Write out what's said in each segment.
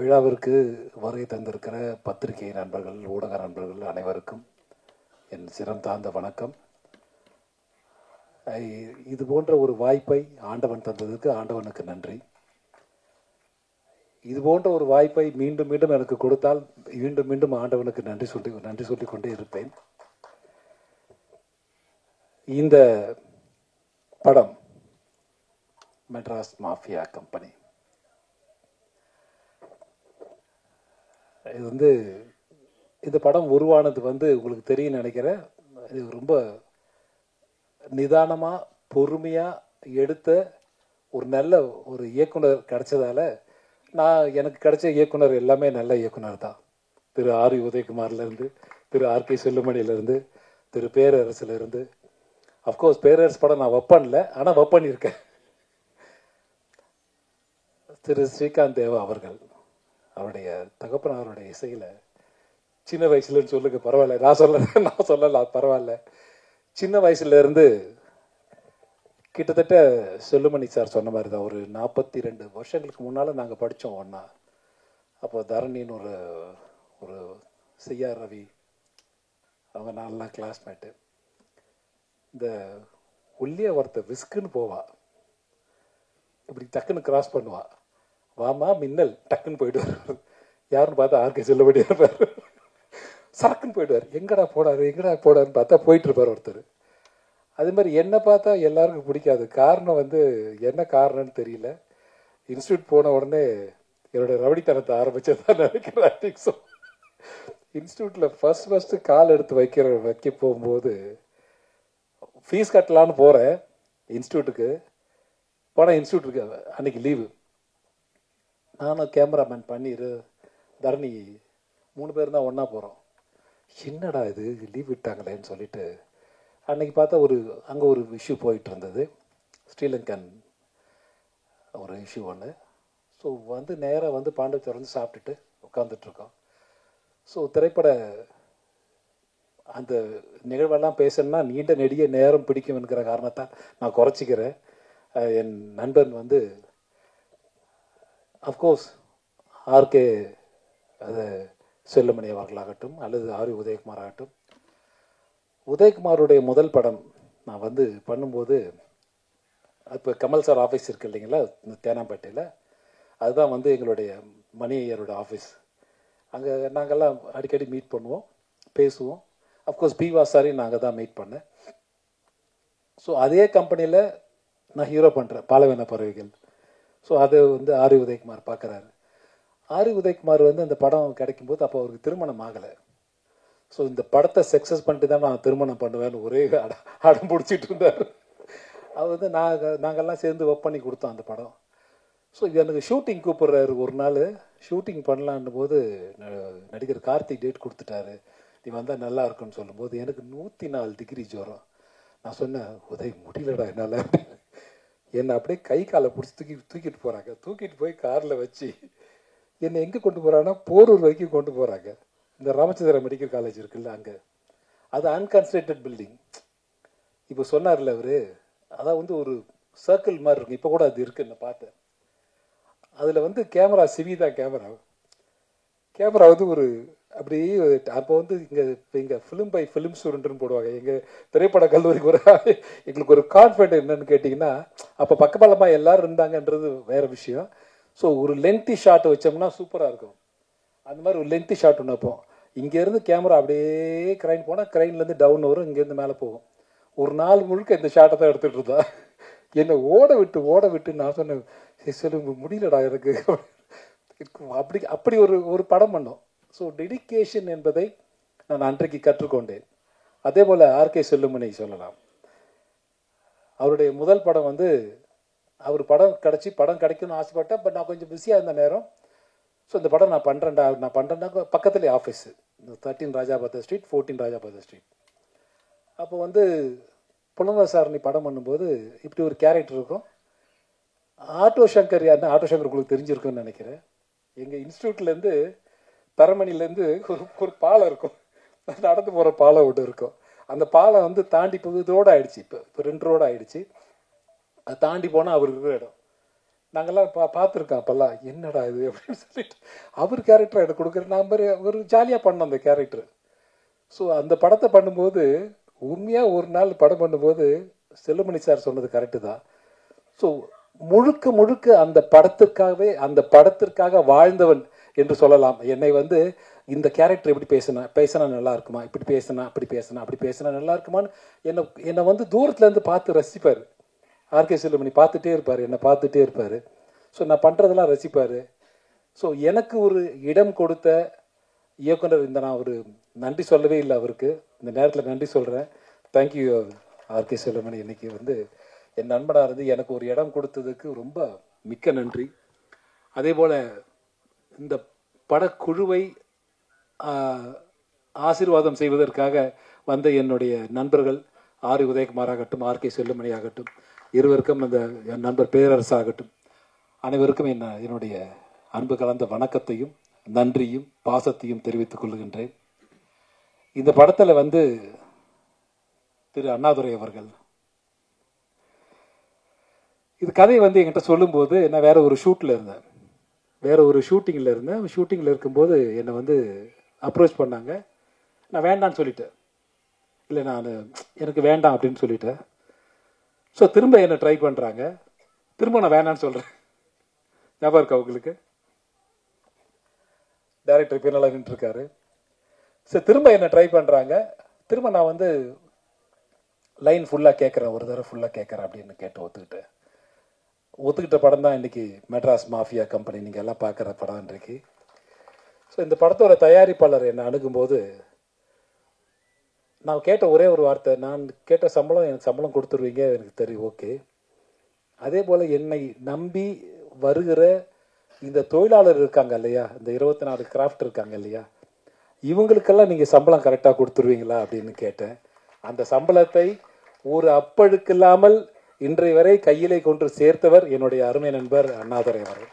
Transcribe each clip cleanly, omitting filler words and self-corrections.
விழாவிற்கு வருகை தந்திருக்கிற பத்திரிகை நண்பர்கள், ஊடக நண்பர்கள் அனைவருக்கும் என் சிரம் தாழ்ந்த வணக்கம். இது போன்ற ஒரு வாய்ப்பை ஆண்டவன் தந்ததுக்கு ஆண்டவனுக்கு நன்றி. இது போன்ற ஒரு வாய்ப்பை மீண்டும் மீண்டும் எனக்கு கொடுத்தால் மீண்டும் மீண்டும் ஆண்டவனுக்கு நன்றி சொல்லிக் கொண்டே இருப்பேன். இந்த படம் மெட்ராஸ் மாஃபியா கம்பெனி. இது இந்த படம் உருவானது உங்களுக்கு தெரியும் நினைக்கிறேன். இது ரொம்ப நிதானமாக பொறுமையாக எடுத்த ஒரு நல்ல ஒரு இயக்குனர் கிடைச்சதால எனக்கு கிடைச்ச இயக்குனர் எல்லாமே நல்ல இயக்குனர் தான். திரு ஆர் உதயகுமார்லேருந்து, திரு ஆர்கே செல்லுமணியிலேருந்து, திரு பேரரசுலேருந்து. அஃப்கோர்ஸ் பேரரசு படம் நான் வைப்பேன்ல, ஆனால் வைப்பண்ணிருக்கேன். திரு ஸ்ரீகாந்த் தேவா அவர்கள், அவருடைய தகப்பனாருடைய இசையில் சின்ன வயசுலன்னு சொல்லுங்க, பரவாயில்ல, நான் சொல்லல பரவாயில்ல. சின்ன வயசுலேருந்து கிட்டத்தட்ட செல்லுமணி சார் சொன்ன மாதிரி தான், ஒரு 42 வருஷங்களுக்கு முன்னால் நாங்கள் படித்தோம் ஒன்றா. அப்போ தரணின்னு ஒரு செய்யார் ரவி, அவங்க நான்லாம் கிளாஸ்மேட்டு. இந்த ஒல்லிய ஒருத்த விஸ்குன்னு போவா, இப்படி டக்குன்னு கிராஸ் பண்ணுவா, வாமா மின்னல், டக்குன்னு போயிடுவார். யாருன்னு பார்த்தா ஆர்கே செல்லுமணி இருப்பார். சரக்குன்னு போயிடுவார். எங்கடா போடாருன்னு பார்த்தா போயிட்டு இருப்பார் ஒருத்தர். அது மாதிரி என்னை பார்த்தா எல்லாருக்கும் பிடிக்காது. காரணம் என்ன காரணம்னு தெரியல. இன்ஸ்டியூட் போன உடனே என்னோட ரவடித்தனத்தை ஆரம்பிச்சதான் நினைக்கிறேன். ஸோ இன்ஸ்டியூட்டில் ஃபஸ்ட்டு கால் எடுத்து வைக்க போகும்போது ஃபீஸ் கட்டலான்னு போகிறேன். இன்ஸ்டியூட்டுக்கு அன்னைக்கு லீவு. நானும் கேமராமேன் பண்ணிரு தரணி 3 பேர் தான் ஒன்றா போகிறோம். என்னடா இது லீவ் விட்டாங்களேன்னு சொல்லிட்டு அன்னைக்கு பார்த்தா அங்கே ஒரு இஷ்யூ போயிட்டு இருந்தது, ஸ்ரீலங்கன் ஒரு இஷ்யூ ஒன்று. ஸோ நேராக பாண்டிச்சேரி சாப்பிட்டுட்டு உட்காந்துட்ருக்கோம். ஸோ திரைப்பட அந்த நிகழ்வெல்லாம் பேசணுன்னா நீண்ட நெடிய நேரம் பிடிக்கும் என்கிற காரணத்தை நான் குறைச்சிக்கிறேன். என் நண்பன் அஃப்கோர்ஸ் ஆர்கே அது செல்லுமணி அவர்களாகட்டும் அல்லது ஆர் உதயகுமார் ஆகட்டும். உதயகுமாருடைய முதல் படம் நான் பண்ணும்போது, இப்போ கமல் சார் ஆஃபீஸ் இருக்குது இல்லைங்களா, இந்த தேனாம்பேட்டையில், அதுதான் எங்களுடைய மணி ஐயரோட ஆஃபீஸ். அங்கே நாங்கள்லாம் அடிக்கடி மீட் பண்ணுவோம், பேசுவோம். அஃப்கோர்ஸ் பிவா சாரையும் நாங்கள் தான் மீட் பண்ணேன். ஸோ அதே கம்பெனியில் நான் ஹீரோ பண்ணுறேன், பாலவேன பறவைகள். ஸோ அது ஆர் உதயகுமார் பார்க்குறாரு. ஆர் உதயகுமார் அந்த படம் கிடைக்கும்போது அப்போ அவருக்கு திருமணம் ஆகலை. ஸோ இந்த படத்தை சக்ஸஸ் பண்ணிட்டு தான் நான் திருமணம் பண்ணுவேன்னு ஒரே அடம் பிடிச்சிட்டு இருந்தார். அவர் நாங்கள்லாம் சேர்ந்து ஒர்க் பண்ணி கொடுத்தோம் அந்த படம். ஸோ இது எனக்கு ஷூட்டிங் கூப்பிட்றாரு. ஒரு நாள் ஷூட்டிங் பண்ணலான்னு போது நடிகர் கார்த்திக் டேட் கொடுத்துட்டாரு, நீ வந்தால் நல்லா இருக்குன்னு சொல்லும்போது எனக்கு 104 டிகிரி ஜுரம். நான் சொன்னேன், உதய முடியலடா என்னால். என்னை அப்படியே கை காலை பிடிச்சி தூக்கிட்டு போகிறாங்க. தூக்கிட்டு போய் காரில் வச்சு என்னை எங்கே கொண்டு போகிறாங்கன்னா போரூர் வரைக்கும் கொண்டு போகிறாங்க. இந்த ராமச்சந்திரா மெடிக்கல் காலேஜ் இருக்குல்ல, அங்கே. அது அன்கன்ஸ்ட்ரக்டட் பில்டிங். இப்போ சொன்னார்ல அவர், அதான் ஒரு சர்க்கிள் மாதிரி இருக்கும். இப்போ கூட அது இருக்குன்னு பார்த்தேன். அதில் கேமரா சிவிதான் கேமரா ஒரு அப்படி. அப்போ இங்கே ஃபிலிம் பை ஃபிலிம் ஸ்டூடெண்ட்னு போடுவாங்க எங்கள் திரைப்பட கல்லூரிக்கு. எங்களுக்கு ஒரு கான்ஃபிடென்ட் என்னன்னு கேட்டிங்கன்னா, அப்போ பக்கபலமாக எல்லோரும் இருந்தாங்கன்றது வேறு விஷயம். ஸோ ஒரு லென்த்தி ஷாட் வச்சோம்னா சூப்பராக இருக்கும். அந்த மாதிரி ஒரு லென்த்தி ஷாட் ஒன்று வைப்போம். இங்கேருந்து கேமரா அப்படியே க்ரைன் போனால் க்ரைன்லேருந்து டவுன் வரும், இங்கேருந்து மேலே போகும். ஒரு நாள் முழுக்க இந்த ஷாட்டை தான் எடுத்துகிட்டு இருந்தா. என்னை ஓட விட்டு நான் சொன்னேன், சொல்லு முடியலடா எனக்கு. அப்படி ஒரு படம் பண்ணோம். ஸோ டெடிக்கேஷன் என்பதை நான் அன்றைக்கு கற்றுக்கொண்டேன். அதே போல் ஆர்கே செல்லுமணி சொல்லலாம். அவருடைய முதல் படம் அவர் படம் கிடைக்கும்னு ஆசைப்பட்டேன். பட் நான் கொஞ்சம் பிஸியாக இருந்த நேரம். ஸோ இந்த படம் நான் பண்ணுறேன்னா பக்கத்துலேயே ஆஃபீஸு, 13 ராஜாபாத ஸ்ட்ரீட், 14 ராஜாபாத ஸ்ட்ரீட். அப்போ புலவசாரணி படம் பண்ணும்போது இப்படி ஒரு கேரக்டர் இருக்கும். ஆட்டோ சங்கர் யாருன்னா, ஆட்டோ சங்கர் உங்களுக்கு தெரிஞ்சிருக்குன்னு நினைக்கிறேன். எங்கள் இன்ஸ்டியூட்லேருந்து தரமணிலேருந்து ஒரு பாலம் இருக்கும், நடந்து போகிற பாலம் ஒன்று இருக்கும். அந்த பாலம் தாண்டி இப்போ ரோடு ஆகிடுச்சு. இப்போ 2 ரோடு ஆகிடுச்சு. அதை தாண்டி போனால் அவர் இருக்கிற இடம். நாங்கள்லாம் பார்த்துருக்கோம் அப்போல்லாம், என்னடா இது அப்படின்னு சொல்லிட்டு அவர் கேரக்டர் எனக்கு கொடுக்குற நம்பர் ஒரு ஜாலியாக பண்ணோம் அந்த கேரக்டர். ஸோ அந்த படத்தை பண்ணும்போது உண்மையாக ஒரு நாள் படம் பண்ணும்போது செல்லுமணி சார் சொன்னது கரெக்டு தான். ஸோ முழுக்க முழுக்க அந்த படத்திற்காக வாழ்ந்தவன் என்று சொல்லலாம். என்னை வந்து இந்த கேரக்டர் எப்படி பேசினா நல்லா இருக்குமா, இப்படி பேசினா அப்படி பேசினா நல்லா இருக்குமான்னு என்னை வந்து தூரத்துலேருந்து பார்த்து ரசிப்பார். ஆர்கே செல்லுமணி பார்த்துட்டே இருப்பார், என்னை பார்த்துட்டே இருப்பார். ஸோ நான் பண்ணுறதெல்லாம் ரசிப்பார். ஸோ எனக்கு ஒரு இடம் கொடுத்த இயக்குனர், நான் ஒரு நன்றி சொல்லவே இல்லை அவருக்கு, இந்த நேரத்தில் நன்றி சொல்கிறேன். Thank you RK Sellumani. இன்னைக்கு வந்து என் நண்பனாக இருந்து எனக்கு ஒரு இடம் கொடுத்ததுக்கு ரொம்ப மிக்க நன்றி. அதே போல் இந்த படக்குழுவை ஆசீர்வாதம் செய்வதற்காக வந்த என்னுடைய நண்பர்கள் ஆர் உதயகுமார் ஆகட்டும், ஆர்கே செல்லுமணி ஆகட்டும், இருவருக்கும் அந்த என் நண்பர் பேரரசு ஆகட்டும், அனைவருக்கும் என்னுடைய அன்பு கலந்த வணக்கத்தையும் நன்றியும் பாசத்தையும் தெரிவித்துக் கொள்கின்றேன். இந்த படத்தில் வந்து திரு அண்ணாதுரை அவர்கள் இது கதையை வந்து என்கிட்ட சொல்லும்போது, நான் வேற ஒரு ஷூட்டில் இருந்தேன், ஷூட்டிங்கில் இருக்கும்போது என்னை வந்து அப்ரோச் பண்ணாங்க. நான் வேண்டான்னு சொல்லிட்டேன், இல்லை எனக்கு வேண்டாம் அப்படின்னு சொல்லிட்டேன். ஸோ திரும்ப என்னை ட்ரை பண்ணுறாங்க, திரும்ப நான் வேண்டான்னு சொல்கிறேன். ஞாபகம் இருக்கா உங்களுக்கு? டைரக்டர் பின்னால் நின்றுருக்காரு. ஸோ திரும்ப என்னை ட்ரை பண்ணுறாங்க, திரும்ப நான் வந்து லைன் ஃபுல்லாக கேட்குறேன், ஒரு தடவை ஃபுல்லாக கேட்குறேன் அப்படின்னு கேட்டு ஒத்துக்கிட்ட படம் தான் இன்றைக்கி மெட்ராஸ் மாஃபியா கம்பெனி, நீங்கள் எல்லாம் பார்க்குற படம் இன்றைக்கு. ஸோ இந்த படத்தோட தயாரிப்பாளர் என்னை அணுகும்போது நான் கேட்ட ஒரே ஒரு வார்த்தை, நான் கேட்ட சம்பளம், எனக்கு சம்பளம் கொடுத்துருவீங்க, எனக்கு தெரியும், ஓகே. அதே போல் என்னை நம்பி வருகிற இந்த தொழிலாளர் இருக்காங்க இல்லையா, இந்த 24 கிராஃப்ட் இருக்காங்க இல்லையா, இவங்களுக்கெல்லாம் நீங்கள் சம்பளம் கரெக்டாக கொடுத்துருவீங்களா அப்படின்னு கேட்டேன். அந்த சம்பளத்தை ஒரு அப்பழுக்கு இல்லாமல் இன்றைய வரை கையிலே கொண்டு சேர்த்தவர் என்னுடைய அருமை நண்பர் அண்ணாதுரை அவர்கள்.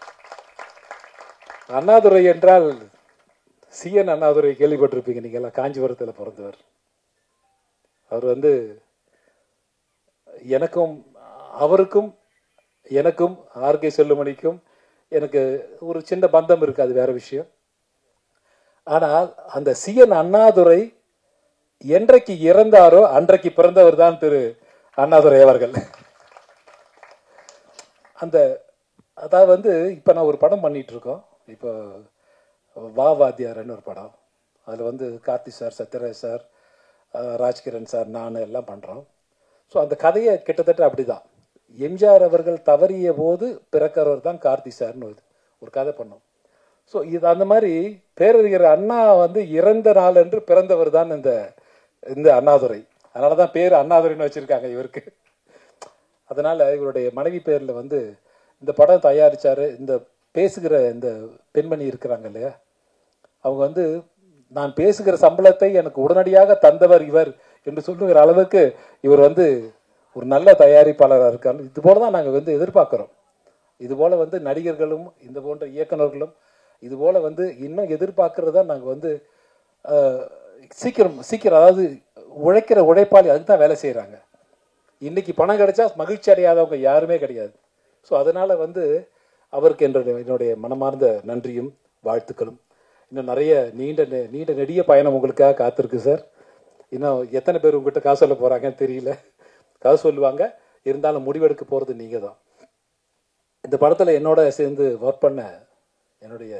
அண்ணாதுரை என்றால் சிஎன் அண்ணாதுரை கேள்விப்பட்டிருப்பீங்க நீங்கள் எல்லாம், காஞ்சிபுரத்தில் பிறந்தவர். அவர் வந்து எனக்கும் ஆர்கே செல்லுமணிக்கும் எனக்கு ஒரு சின்ன பந்தம் இருக்கு, அது வேற விஷயம். ஆனால் அந்த சிஎன் அண்ணாதுரை என்றைக்கு இறந்தாரோ அன்றைக்கு பிறந்தவர் தான் திரு அண்ணாதுரை அவர்கள். அதாவது வந்து இப்போ நான் ஒரு படம் பண்ணிட்டு இருக்கோம், இப்போ வா வாத்தியார்னு ஒரு படம். அதில் வந்து Karthi sir, Sathyaraj sir, Rajkiran sir, நான் எல்லாம் பண்ணுறோம். ஸோ அந்த கதையை கிட்டத்தட்ட அப்படி தான், எம்ஜிஆர் அவர்கள் தவறிய போது பிறக்கிறவர் தான் கார்த்தி சார்னு ஒரு கதை பண்ணோம். ஸோ இது அந்த மாதிரி பேரறிஞர் அண்ணா வந்து இறந்த நாள் என்று பிறந்தவர் தான் இந்த அண்ணாதுரை. அதனால தான் பேர் அண்ணாதுரைன்னு வச்சுருக்காங்க இவருக்கு. அதனால் இவருடைய மனைவி பேரில் வந்து இந்த படம் தயாரித்தார். இந்த பேசுகிற இந்த பெண்மணி இருக்கிறாங்க இல்லையா, அவங்க வந்து நான் பேசுகிற சம்பளத்தை எனக்கு உடனடியாக தந்தவர் இவர் என்று சொல்லுகிற அளவுக்கு இவர் வந்து ஒரு நல்ல தயாரிப்பாளராக இருக்கார். இது போல தான் நாங்கள் வந்து எதிர்பார்க்குறோம். இதுபோல் வந்து நடிகர்களும் இந்த போன்ற இயக்குநர்களும் இதுபோல் வந்து இன்னும் எதிர்பார்க்கறது தான். நாங்கள் வந்து சீக்கிரம் அதாவது உழைக்கிற உழைப்பாளி அதுக்கு தான் வேலை செய்கிறாங்க. இன்றைக்கி பணம் கிடைச்சா மகிழ்ச்சி அடையாதவங்க யாருமே கிடையாது. ஸோ அதனால் வந்து அவருக்கு என்னுடைய மனமார்ந்த நன்றியும் வாழ்த்துக்களும். இன்னும் நிறைய நீண்ட நெடிய பயணம் உங்களுக்காக காத்திருக்கு சார். இன்னும் எத்தனை பேர் உங்ககிட்ட காசு சொல்ல போகிறாங்கன்னு தெரியல, காசு சொல்லுவாங்க, இருந்தாலும் முடிவெடுக்க போகிறது நீங்கள் தான். இந்த படத்தில் என்னோட சேர்ந்து ஒர்க் பண்ண என்னுடைய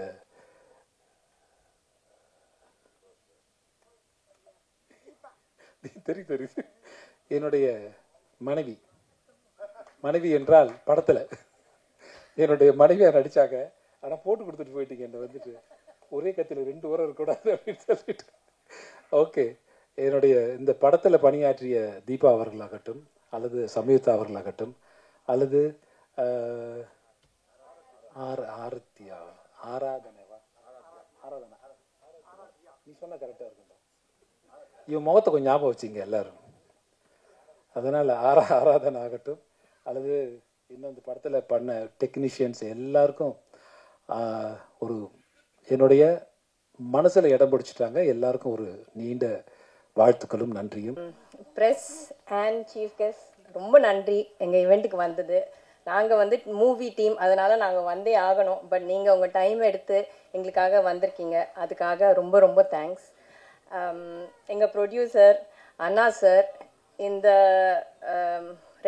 தெரியுது என்னுடைய மனைவி என்றால் படத்தில் என்னுடைய மனைவியை நடித்தாங்க. ஆனால் போட்டு கொடுத்துட்டு போயிட்டீங்க என்னை வந்துட்டு, ஒரே கத்தியில் 2 உரம் இருக்கக்கூடாது அப்படின்னு சொல்லிட்டு. ஓகே, என்னுடைய இந்த படத்தில் பணியாற்றிய தீபா அவர்களாகட்டும், அல்லது சம்யுக்தா அவர்களாகட்டும், அல்லது ஆராதனா நீ சொன்ன கரெக்டாக இருக்குண்டா, இவன் முகத்தை கொஞ்சம் ஞாபகம் வச்சிங்க எல்லாரும். அதனால் ஆராதனா ஆகட்டும், அல்லது இன்னும் இந்த படத்தில் பண்ண டெக்னீஷியன்ஸ் எல்லாருக்கும் ஒரு என்னுடைய மனசில் இடம் பிடிச்சிட்டாங்க. எல்லாருக்கும் ஒரு நீண்ட வாழ்த்துக்களும் நன்றியும். ப்ரெஸ் அண்ட் சீஃப் கெஸ்ட் ரொம்ப நன்றி எங்கள் ஈவெண்ட்டுக்கு வந்தது. நாங்கள் வந்து மூவி டீம், அதனால் நாங்கள் வந்தே ஆகணும். பட் நீங்கள் உங்கள் டைம் எடுத்து எங்களுக்காக வந்திருக்கீங்க, அதுக்காக ரொம்ப ரொம்ப தேங்க்ஸ். எங்கள் ப்ரொடியூசர் அண்ணா சார், இந்த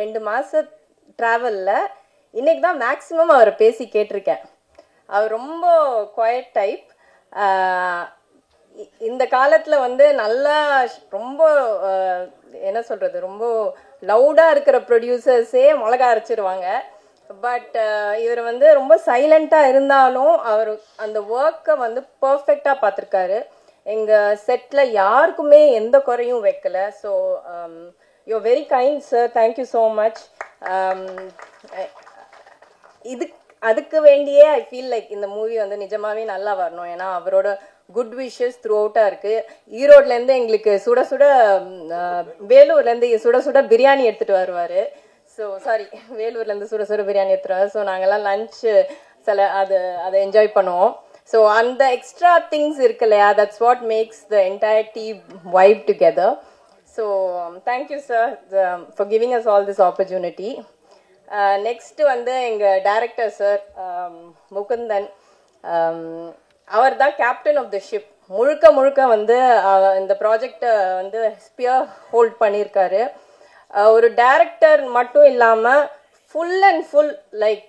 2 மாத ட்ராவலில் இன்றைக்கி தான் மேக்ஸிமம் அவரை பேசி கேட்டிருக்கேன். அவர் ரொம்ப குவைட் டைப். இந்த காலத்தில் வந்து நல்லா ரொம்ப என்ன சொல்கிறது, ரொம்ப லவுடாக இருக்கிற ப்ரொடியூசர்ஸே மிளகா அரைச்சிருவாங்க. பட் இவர் வந்து ரொம்ப சைலண்ட்டாக இருந்தாலும் அவர் அந்த ஒர்க்கை வந்து பர்ஃபெக்டாக பார்த்துருக்காரு. எங்கள் செட்டில் யாருக்குமே எந்த குறையும் வைக்கல. So you very kind sir, thank you so much. அதுக்கு வேண்டியே ஐ ஃபீல் லைக் இந்த மூவி வந்து நிஜமாவே நல்லா வரணும். ஏன்னா அவரோட குட் விஷஸ் த்ரூ அவுட்டாக இருக்குது. ஈரோட்லேருந்து எங்களுக்கு சுட சுட, வேலூர்லேருந்து சுட சுட பிரியாணி எடுத்துகிட்டு வருவார். ஸோ சாரி, வேலூர்லேருந்து சுட சுட பிரியாணி எடுத்துகிட்டு வருவார். ஸோ நாங்கள்லாம் லன்ச்சு அதை என்ஜாய் பண்ணுவோம். ஸோ அந்த எக்ஸ்ட்ரா திங்ஸ் இருக்கு இல்லையா, that's what makes the entire team vibe together. So thank you sir for giving us all this opportunity. Next வந்து எங்கள் டைரக்டர் சார் முகுந்தன், அவர் தான் கேப்டன் ஆஃப் த ஷிப். முழுக்க வந்து இந்த ப்ராஜெக்டை வந்து ஸ்பியர் ஹோல்ட் பண்ணியிருக்காரு. ஒரு டைரக்டர் மட்டும் இல்லாமல் full and full like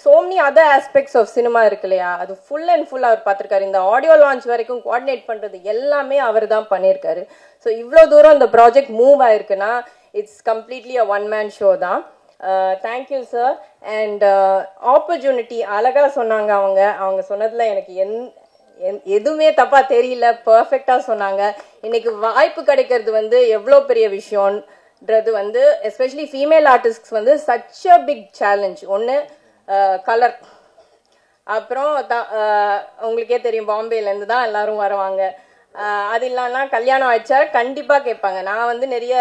so many other aspects of cinema இருக்கு இல்லையா, அது ஃபுல் அண்ட் ஃபுல் அவர் பார்த்துருக்காரு. இந்த ஆடியோ லான்ச் வரைக்கும் கோஆர்டினேட் பண்ணுறது எல்லாமே அவர் தான் பண்ணியிருக்காரு. ஸோ இவ்வளோ தூரம் இந்த ப்ராஜெக்ட் மூவ் ஆயிருக்குன்னா it's completely a one man show தான். Thank you sir. அண்ட் ஆப்பர்ச்சுனிட்டி அழகாக சொன்னாங்க. அவங்க சொன்னதில் எனக்கு எதுவுமே தப்பாக தெரியல, பர்ஃபெக்டாக சொன்னாங்க. இன்னைக்கு வாய்ப்பு கிடைக்கிறது வந்து எவ்வளோ பெரிய விஷயம்ன்றது வந்து எஸ்பெஷலி ஃபீமேல் ஆர்டிஸ்ட்ஸ் வந்து சச் அ பிக் சேலஞ்ச். ஒன்று கலர், அப்புறம் உங்களுக்கே தெரியும் பாம்பேலேருந்து தான் எல்லாரும் வருவாங்க. அது இல்லைன்னா கல்யாணம் ஆயிடுச்சா கண்டிப்பாக கேட்பாங்க. நான் வந்து நிறைய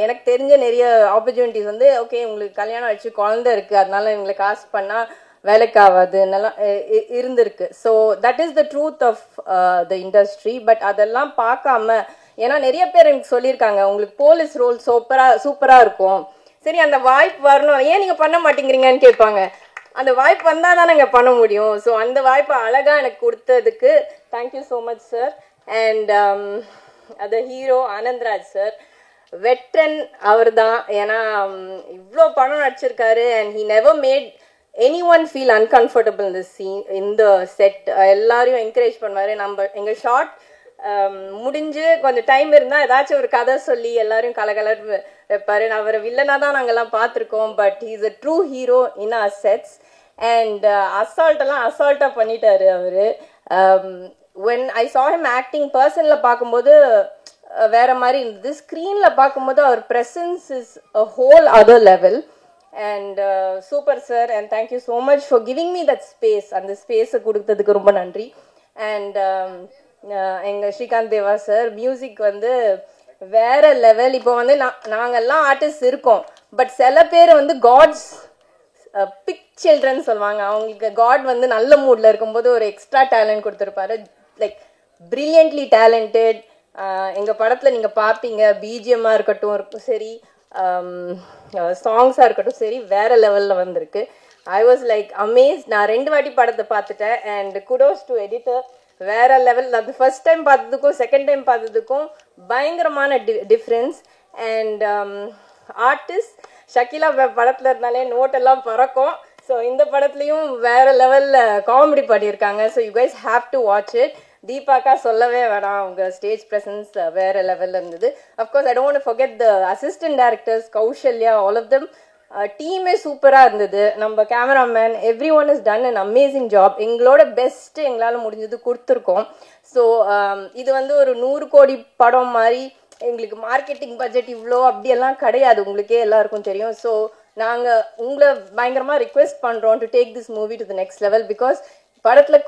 எனக்கு தெரிஞ்ச நிறைய ஆப்பர்ச்சுனிட்டிஸ் வந்து ஓகே உங்களுக்கு கல்யாணம் ஆயிடுச்சு, குழந்தை இருக்குது, அதனால இவங்களை காசு பண்ணால் வேலைக்கு ஆகாதுன்னெல்லாம் இருந்திருக்கு. So that is the truth of the industry. But அதெல்லாம் பார்க்காம, ஏன்னா நிறைய பேர் எனக்கு சொல்லியிருக்காங்க உங்களுக்கு போலீஸ் ரோல் சூப்பராக இருக்கும், சரி அந்த வாய்ப்பு வரணும், ஏன் நீங்கள் பண்ண மாட்டேங்கிறீங்கன்னு கேட்பாங்க. அந்த வாய்ப்பு வந்தால் தான் நாங்கள் பண்ண முடியும். ஸோ அந்த வாய்ப்பை அழகாக எனக்கு கொடுத்ததுக்கு thank you so much sir. And அது ஹீரோ ஆனந்த்ராஜ் சார், வெட்ரன் அவர் தான். ஏன்னா இவ்வளோ படம் நடிச்சிருக்காரு and he never mat anyone feel uncomfortable in this scene, in the set. எல்லாரையும் என்கரேஜ் பண்ணுவார். எங்கள் ஷார்ட் முடிஞ்சு கொஞ்சம் டைம் இருந்தால் ஏதாச்சும் ஒரு கதை சொல்லி எல்லாரையும் கலகலர் வைப்பார். அவரை வில்லனாக தான் நாங்கள்லாம் பார்த்துருக்கோம். But he is a true hero in our sets. And அசால்ட்டாக பண்ணிட்டாரு அவர். When I saw him acting பர்சனில் பார்க்கும்போது வேற மாதிரி இருந்தது. ஸ்க்ரீனில் பார்க்கும்போது அவர் presence is a whole other level. And super sir, and thank you so much for giving me that space. அந்த ஸ்பேஸை கொடுத்ததுக்கு ரொம்ப நன்றி. அண்ட் எங்கள் ஸ்ரீகாந்த் தேவா சார், மியூசிக் வந்து வேற லெவல். இப்போ வந்து நாங்கள்லாம் ஆர்டிஸ்ட் இருக்கோம், பட் சில பேர் வந்து காட்ஸ் பிக் சில்ட்ரன் சொல்லுவாங்க. அவங்களுக்கு காட் வந்து நல்ல மூடில் இருக்கும்போது ஒரு எக்ஸ்ட்ரா டேலண்ட் கொடுத்துருப்பாரு. Like brilliantly talented. எங்கள் படத்தில் நீங்கள் பார்ப்பீங்க, பிஜிஎம்மாக இருக்கட்டும் சரி, சாங்ஸாக இருக்கட்டும் சரி, வேறு லெவலில் வந்திருக்கு. I was like amazed. நான் 2 வாட்டி படத்தை பார்த்துட்டேன். அண்ட் குடோஸ் டு எடிட்டர், வேறு லெவல். அது ஃபர்ஸ்ட் டைம் பார்த்ததுக்கும் செகண்ட் டைம் பார்த்ததுக்கும் பயங்கரமான டிஃப்ரென்ஸ். அண்ட் ஆர்டிஸ்ட் ஷக்கிலா படத்தில் இருந்தாலே நோட்டெல்லாம் பறக்கும். ஸோ இந்த படத்துலையும் வேறு லெவலில் காமெடி பண்ணியிருக்காங்க. So you guys have to watch it. தீபாக்கா சொல்லவே வேணாம், அவங்க ஸ்டேஜ் ப்ரெசன்ஸ் வேறு லெவலில் இருந்தது. Of course I don't forget the assistant directors, Kaushalya, all of them. டீமே சூப்பராக இருந்தது. நம்ம cameraman, everyone is done an amazing job. எங்களோட பெஸ்ட்டு எங்களால் முடிஞ்சது கொடுத்துருக்கோம். ஸோ இது வந்து ஒரு 100 கோடி படம் மாதிரி. எங்களுக்கு மார்க்கெட்டிங் பட்ஜெட் இவ்வளோ அப்படியெல்லாம் கிடையாது, உங்களுக்கே எல்லாருக்கும் தெரியும். ஸோ நாங்கள் உங்களை பயங்கரமாக ரிக்வெஸ்ட் பண்ணுறோம் to take this movie to the next level. Because படத்தில்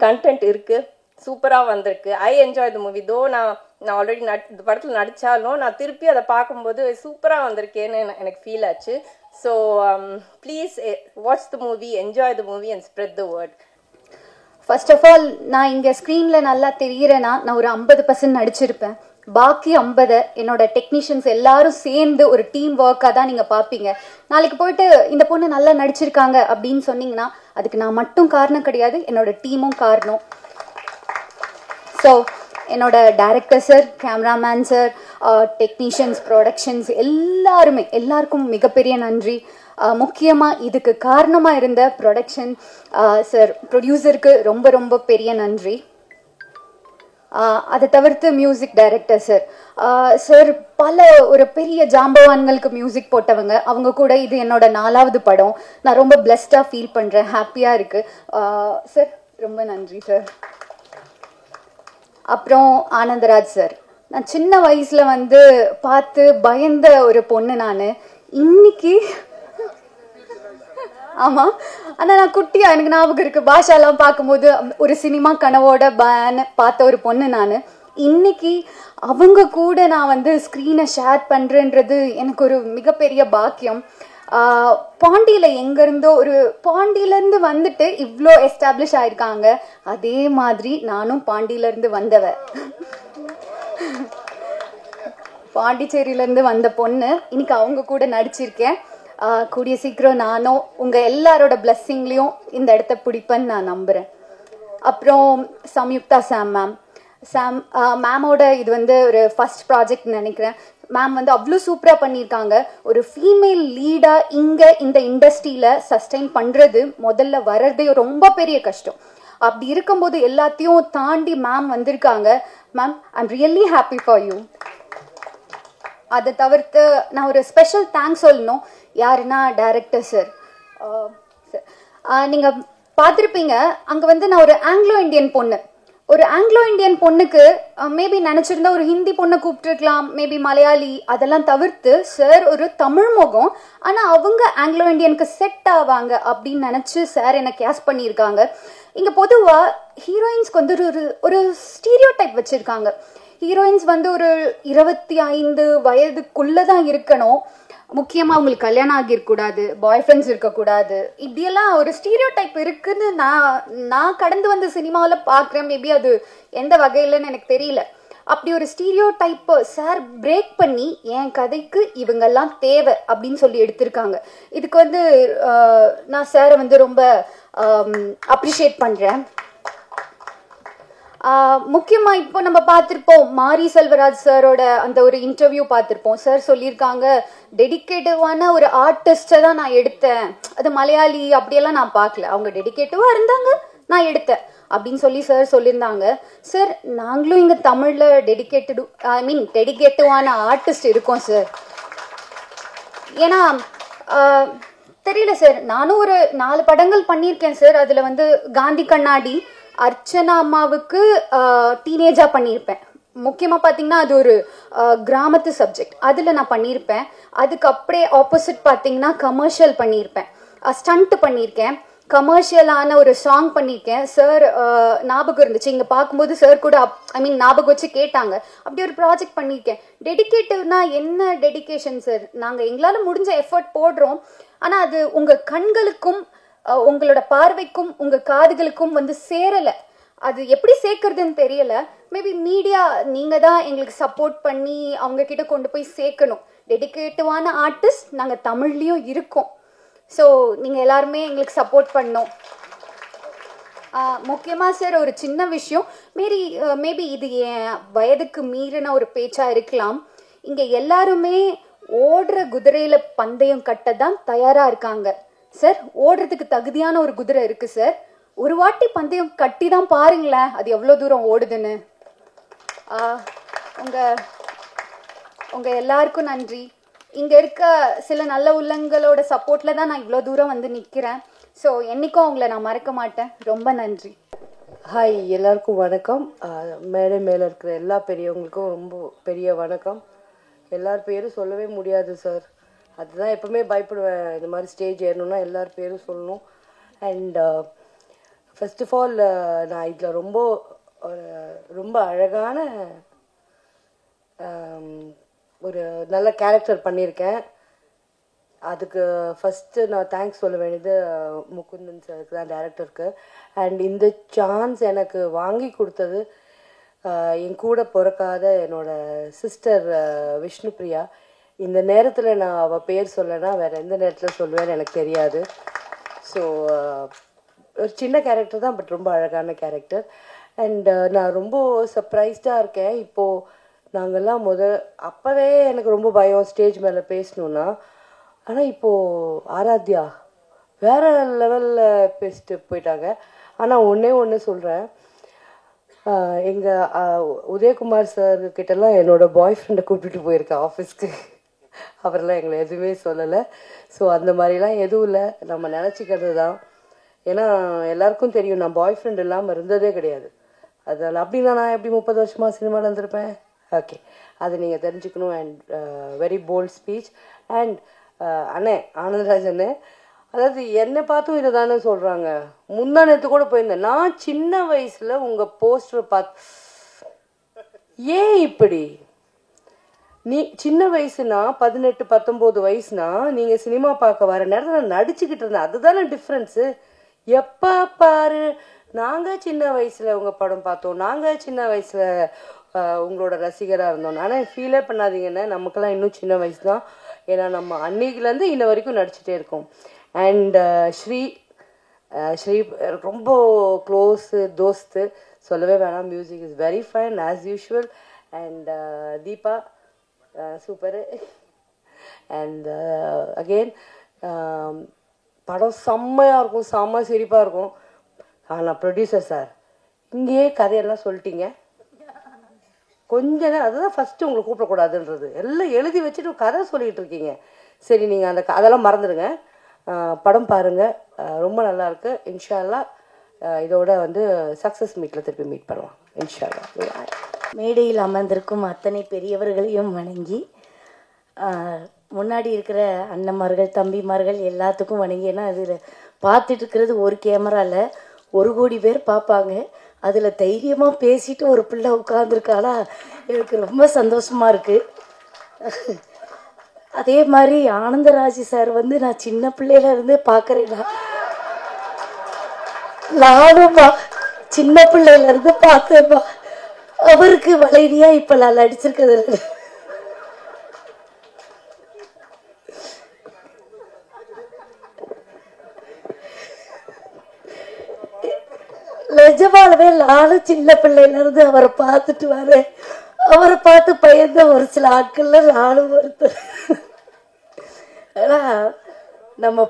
கண்டென்ட் இருக்குது, சூப்பராக வந்திருக்கு. I enjoy the movie. தோ நான் ஆல்ரெடி இந்த படத்தில் நடித்தாலும் நான் திருப்பி அதை பார்க்கும்போது சூப்பராக வந்திருக்கேன்னு எனக்கு ஃபீல் ஆச்சு. So please watch the movie, enjoy the movie and spread the word. First of all, நான் இங்கே ஸ்க்ரீனில் நல்லா தெரிகிறேன்னா நான் ஒரு 50% நடிச்சிருப்பேன். பாக்கி 50 என்னோட டெக்னீஷியன்ஸ் எல்லாரும் சேர்ந்து ஒரு டீம் ஒர்க்காக தான் நீங்கள் பார்ப்பீங்க. நாளைக்கு போயிட்டு இந்த பொண்ணு நல்லா நடிச்சிருக்காங்க அப்படின்னு சொன்னீங்கன்னா அதுக்கு நான் மட்டும் காரணம் கிடையாது, என்னோட டீமும் காரணம். ஸோ என்னோட director sir, cameraman sir, technicians, productions எல்லாருக்கும் மிகப்பெரிய நன்றி. முக்கியமாக இதுக்கு காரணமாக இருந்த ப்ரொடக்ஷன் சார், ப்ரொடியூசருக்கு ரொம்ப ரொம்ப பெரிய நன்றி. அதை தவிர்த்து மியூசிக் டைரக்டர் சார் சார் ஒரு பெரிய ஜாம்பவான்களுக்கு மியூசிக் போட்டவங்க. அவங்க கூட இது என்னோட 4வது படம். நான் ரொம்ப பிளெஸ்டாக ஃபீல் பண்ணுறேன், ஹாப்பியாக இருக்குது சார். ரொம்ப நன்றி சார். அப்புறம் ஆனந்தராஜ் சார், நான் சின்ன வயசில் பார்த்து பயந்த ஒரு பொண்ணு நான். இன்னைக்கு ஆமாம், ஆனால் நான் குட்டியா எனக்கு ஞாபகம் இருக்குது, பாஷாலாம் பார்க்கும்போது ஒரு சினிமா கனவோட பார்த்த ஒரு பொண்ணு நான். இன்னைக்கு அவங்க கூட நான் ஸ்க்ரீனை ஷேர் பண்ணுறேன்றது எனக்கு ஒரு மிகப்பெரிய பாக்கியம். பாண்டியில் எங்கேருந்தோ பாண்டியிலேருந்து வந்துட்டு இவ்வளோ எஸ்டாப்ளிஷ் ஆயிருக்காங்க. அதே மாதிரி நானும் பாண்டியிலேருந்து வந்தவ, பாண்டிச்சேரியிலேருந்து வந்த பொண்ணு. இன்னைக்கு அவங்க கூட நடிச்சிருக்கேன். கூடிய சீக்கிரம் நானும் உங்கள் எல்லாரோட பிளெஸ்ஸிங்லேயும் இந்த இடத்த பிடிப்பேன்னு நான் நம்புகிறேன். அப்புறம் சம்யுக்தா சாம் மேமோட இது ஒரு ஃபர்ஸ்ட் ப்ராஜெக்ட் நினைக்கிறேன். மேம் அவ்வளோ சூப்பராக பண்ணியிருக்காங்க. ஒரு ஃபீமேல் லீடாக இங்கே இந்த இண்டஸ்ட்ரியில் சஸ்டெயின் பண்ணுறது முதல்ல வர்றதே ரொம்ப பெரிய கஷ்டம். அப்படி இருக்கும்போது எல்லாத்தையும் தாண்டி மேம் வந்திருக்காங்க. Ma'am, I am really happy for you. அதை தவிர்த்து நான் ஒரு ஸ்பெஷல் தேங்க்ஸ் சொல்லணும். யாருன்னா டைரக்டர் சார். நீங்கள் பார்த்துருப்பீங்க, அங்கே நான் ஒரு ஆங்கிலோ இண்டியன் பொண்ணு. ஒரு ஆங்கிலோ இண்டியன் பொண்ணுக்கு மேபி நினச்சிருந்தா ஒரு ஹிந்தி பொண்ணை கூப்பிட்டுருக்கலாம், மேபி மலையாளி. அதெல்லாம் தவிர்த்து சார் ஒரு தமிழ் முகம், ஆனால் அவங்க ஆங்கிலோ இண்டியனுக்கு செட் ஆவாங்க அப்படின்னு நினச்சி சார் என்னை கேஸ்ட் பண்ணியிருக்காங்க. இங்கே பொதுவாக ஹீரோயின்ஸ்க்கு ஒரு ஸ்டீரியோ டைப் வச்சுருக்காங்க. ஹீரோயின்ஸ் ஒரு 25 வயதுக்குள்ளே தான் இருக்கணும், முக்கியமாக அவங்களுக்கு கல்யாணம் ஆகியிருக்கூடாது, பாய் ஃப்ரெண்ட்ஸ் இருக்கக்கூடாது, இப்படியெல்லாம் ஒரு ஸ்டீரியோ டைப் இருக்குன்னு நான் கடந்து வந்த சினிமாவில் பார்க்குறேன். மேபி அது எந்த வகையிலன்னு எனக்கு தெரியல. அப்படி ஒரு ஸ்டீரியோ டைப்பை சார் பிரேக் பண்ணி என் கதைக்கு இவங்கெல்லாம் தேவை அப்படின்னு சொல்லி எடுத்திருக்காங்க. இதுக்கு நான் சாரை ரொம்ப அப்ரிஷியேட் பண்ணுறேன். முக்கியமாக இப்போ நம்ம பார்த்துருப்போம், மாரி செல்வராஜ் சாரோட அந்த ஒரு இன்டர்வியூ பார்த்துருப்போம். சார் சொல்லியிருக்காங்க, டெடிக்கேட்டிவான ஒரு ஆர்டிஸ்ட்டை தான் நான் எடுத்தேன், அது மலையாளி அப்படியெல்லாம் நான் பார்க்கல, அவங்க டெடிக்கேட்டிவாக இருந்தாங்க, நான் எடுத்தேன் அப்படின்னு சொல்லி சார் சொல்லியிருந்தாங்க. சார், நாங்களும் இங்கே தமிழில் டெடிக்கேட்டிவான ஆர்டிஸ்ட் இருக்கோம் சார். ஏன்னா தெரியல சார், நானும் ஒரு 4 படங்கள் பண்ணியிருக்கேன் சார். அதில் காந்தி கண்ணாடி, அர்ச்சனா அம்மாவுக்கு டீனேஜாக பண்ணியிருப்பேன். முக்கியமாக பார்த்தீங்கன்னா அது ஒரு கிராமத்து சப்ஜெக்ட், அதில் நான் பண்ணியிருப்பேன். அதுக்கு அப்படியே ஆப்போசிட் பார்த்தீங்கன்னா கமர்ஷியல் பண்ணியிருப்பேன், ஸ்டண்ட் பண்ணியிருக்கேன், கமர்ஷியலான ஒரு சாங் பண்ணியிருக்கேன். சார் ஞாபகம் இருந்துச்சு, இங்கே பார்க்கும்போது சார் கூட ஞாபகம் வச்சு கேட்டாங்க. அப்படி ஒரு ப்ராஜெக்ட் பண்ணியிருக்கேன். டெடிக்கேட்டிவ்னா என்ன டெடிக்கேஷன் சார்? நாங்கள் எங்களால் முடிஞ்ச எஃபர்ட் போடுறோம், ஆனால் அது உங்கள் கண்களுக்கும் உங்களோட பார்வைக்கும் உங்கள் காதுகளுக்கும் சேரலை. அது எப்படி சேர்க்கறதுன்னு தெரியல. மேபி மீடியா நீங்கள் தான் எங்களுக்கு சப்போர்ட் பண்ணி அவங்க கிட்ட கொண்டு போய் சேர்க்கணும். டெடிக்கேட்டிவான ஆர்டிஸ்ட் நாங்கள் தமிழ்லேயும் இருக்கோம். ஸோ நீங்கள் எல்லாருமே எங்களுக்கு சப்போர்ட் பண்ணோம். முக்கியமாக சார் ஒரு சின்ன விஷயம், மேபி இது என் வயதுக்கு மீறின ஒரு பேச்சாக இருக்கலாம். இங்கே எல்லாருமே ஓடுற குதிரையில் பந்தயம் கட்ட தான் தயாராக இருக்காங்க சார். ஓடுறதுக்கு தகுதியான ஒரு குதிரை இருக்கு சார். ஒரு வாட்டி பந்தயம் கட்டி தான் பாருங்களேன், அது எவ்வளோ தூரம் ஓடுதுன்னு. உங்க எல்லாருக்கும் நன்றி. இங்கே இருக்க சில நல்ல உள்ளங்களோட சப்போர்ட்டில் தான் நான் இவ்வளோ தூரம் நிற்கிறேன். ஸோ என்றைக்கும் உங்களை நான் மறக்க மாட்டேன். ரொம்ப நன்றி. ஹாய், எல்லாருக்கும் வணக்கம். மேடை மேலே இருக்கிற எல்லா பெரியவங்களுக்கும் ரொம்ப பெரிய வணக்கம். எல்லார் பேரும் சொல்லவே முடியாது சார், அதுதான் எப்பவுமே பயப்படுவேன். இந்த மாதிரி ஸ்டேஜ் ஏறணும்னா எல்லார் பேரும் சொல்லணும். அண்ட் ஃபர்ஸ்ட் ஆஃப் ஆல் நான் இதில் ரொம்ப அழகான ஒரு நல்ல கேரக்டர் பண்ணியிருக்கேன். அதுக்கு ஃபஸ்ட்டு நான் தேங்க்ஸ் சொல்ல வேண்டியது முகுந்தன் சாருக்கு தான், டேரக்டருக்கு. அண்ட் இந்த சான்ஸ் எனக்கு வாங்கி கொடுத்தது என் கூட பிறக்காத என்னோட சிஸ்டர் விஷ்ணுபிரியா. இந்த நேரத்தில் நான் அவள் பேர் சொல்லனா வேறு எந்த நேரத்தில் சொல்லுவேன்னு எனக்கு தெரியாது. ஸோ ஒரு சின்ன கேரக்டர் தான், பட் ரொம்ப அழகான கேரக்டர். அண்ட் நான் ரொம்ப சர்ப்ரைஸ்டாக இருக்கேன். இப்போது நாங்கள்லாம் அப்போவே எனக்கு ரொம்ப பயம் ஸ்டேஜ் மேலே பேசணுன்னா. ஆனால் இப்போது ஆராத்யா வேறு லெவலில் பேசிட்டு போயிட்டாங்க. ஆனால் ஒன்று சொல்கிறேன், எங்கள் உதயகுமார் சார் கிட்டலாம் என்னோட பாய் ஃப்ரெண்டை கூப்பிட்டுட்டு போயிருக்கேன் ஆஃபீஸ்க்கு. அவரெல்லாம் எங்களை எதுவுமே சொல்லலை. ஸோ அந்த மாதிரிலாம் எதுவும் இல்லை, நம்ம நினச்சிக்கிறது தான். ஏன்னா எல்லாருக்கும் தெரியும் நான் பாய் ஃப்ரெண்ட் இல்லாமல் இருந்ததே கிடையாது. அதனால் அப்படின்னா நான் எப்படி 30 வருஷமாக சினிமாவில் இருந்திருப்பேன்? ஓகே, அதை நீங்கள் தெரிஞ்சுக்கணும். And very bold speech. And அண்ணே ஆனந்தராஜ் அண்ணே, அதாவது என்னை பார்த்தும் இதை தானே சொல்கிறாங்க. முந்தா நேற்று கூட போயிருந்தேன். நான் சின்ன வயசில் உங்கள் போஸ்டரை ஏன் இப்படி நீ சின்ன வயசுனா 18 19 வயசுனா நீங்கள் சினிமா பார்க்க வர நேரத்தில் நான் நடிச்சுக்கிட்டு இருந்தேன். அதுதானே டிஃப்ரென்ஸு. எப்போ பாரு நாங்கள் சின்ன வயசில் உங்கள் படம் பார்த்தோம், நாங்கள் சின்ன வயசில் உங்களோட ரசிகராக இருந்தோம். ஆனால் ஃபீலே பண்ணாதீங்கன்னு, நமக்கெல்லாம் இன்னும் சின்ன வயசு தான். ஏன்னா நம்ம அன்னைக்குலேருந்து இன்ன வரைக்கும் நடிச்சுட்டே இருக்கோம். அண்ட் ஸ்ரீ ரொம்ப க்ளோஸு தோஸ்து, சொல்லவே வேணாம். Music is very fine as usual. And Deepa super. And again படம் செம்மையாக இருக்கும், செம்ம சிரிப்பாக இருக்கும். ஆனால் ப்ரொடியூசர் சார் இங்கேயே கதையெல்லாம் சொல்லிட்டீங்க. கொஞ்ச நேரம் அதுதான் ஃபஸ்ட்டு உங்களை கூப்பிடக்கூடாதுன்றது. எல்லாம் எழுதி வச்சுட்டு கதை சொல்லிகிட்டு இருக்கீங்க. சரி, நீங்கள் அதெல்லாம் மறந்துடுங்க. படம் பாருங்கள், ரொம்ப நல்லாயிருக்கு. இன்ஷா அல்லாஹ் இதோட சக்ஸஸ் மீட்டில் திருப்பி மீட் பண்ணுவோம் இன்ஷா அல்லாஹ். மேடையில் அமர்ந்திருக்கும் அத்தனை பெரியவர்களையும் வணங்கி, முன்னாடி இருக்கிற அண்ணன்மார்கள் தம்பிமார்கள் எல்லாத்துக்கும் வணங்கி. ஏன்னா அதில் பார்த்துட்டு இருக்கிறது ஒரு கேமராவில் 1 கோடி பேர் பார்ப்பாங்க. அதில் தைரியமாக பேசிட்டு ஒரு பிள்ளை உட்காந்துருக்காளா, எனக்கு ரொம்ப சந்தோஷமாக இருக்குது. அதே மாதிரி ஆனந்தராஜ் சார் நான் சின்ன பிள்ளையில இருந்து பார்க்குறேன். நானும்மா சின்ன பிள்ளையில இருந்து பார்த்தேன்மா. அவருக்கு வளைனியா இப்போ நான் நடிச்சிருக்கிறது. நிஜமானவே நானும் சின்ன பிள்ளையில இருந்து அவரை பார்த்துட்டு வரேன். அவரை பார்த்து பயந்த ஒரு சில ஆட்கள்ல நானும் ஒருத்தர். நம்ம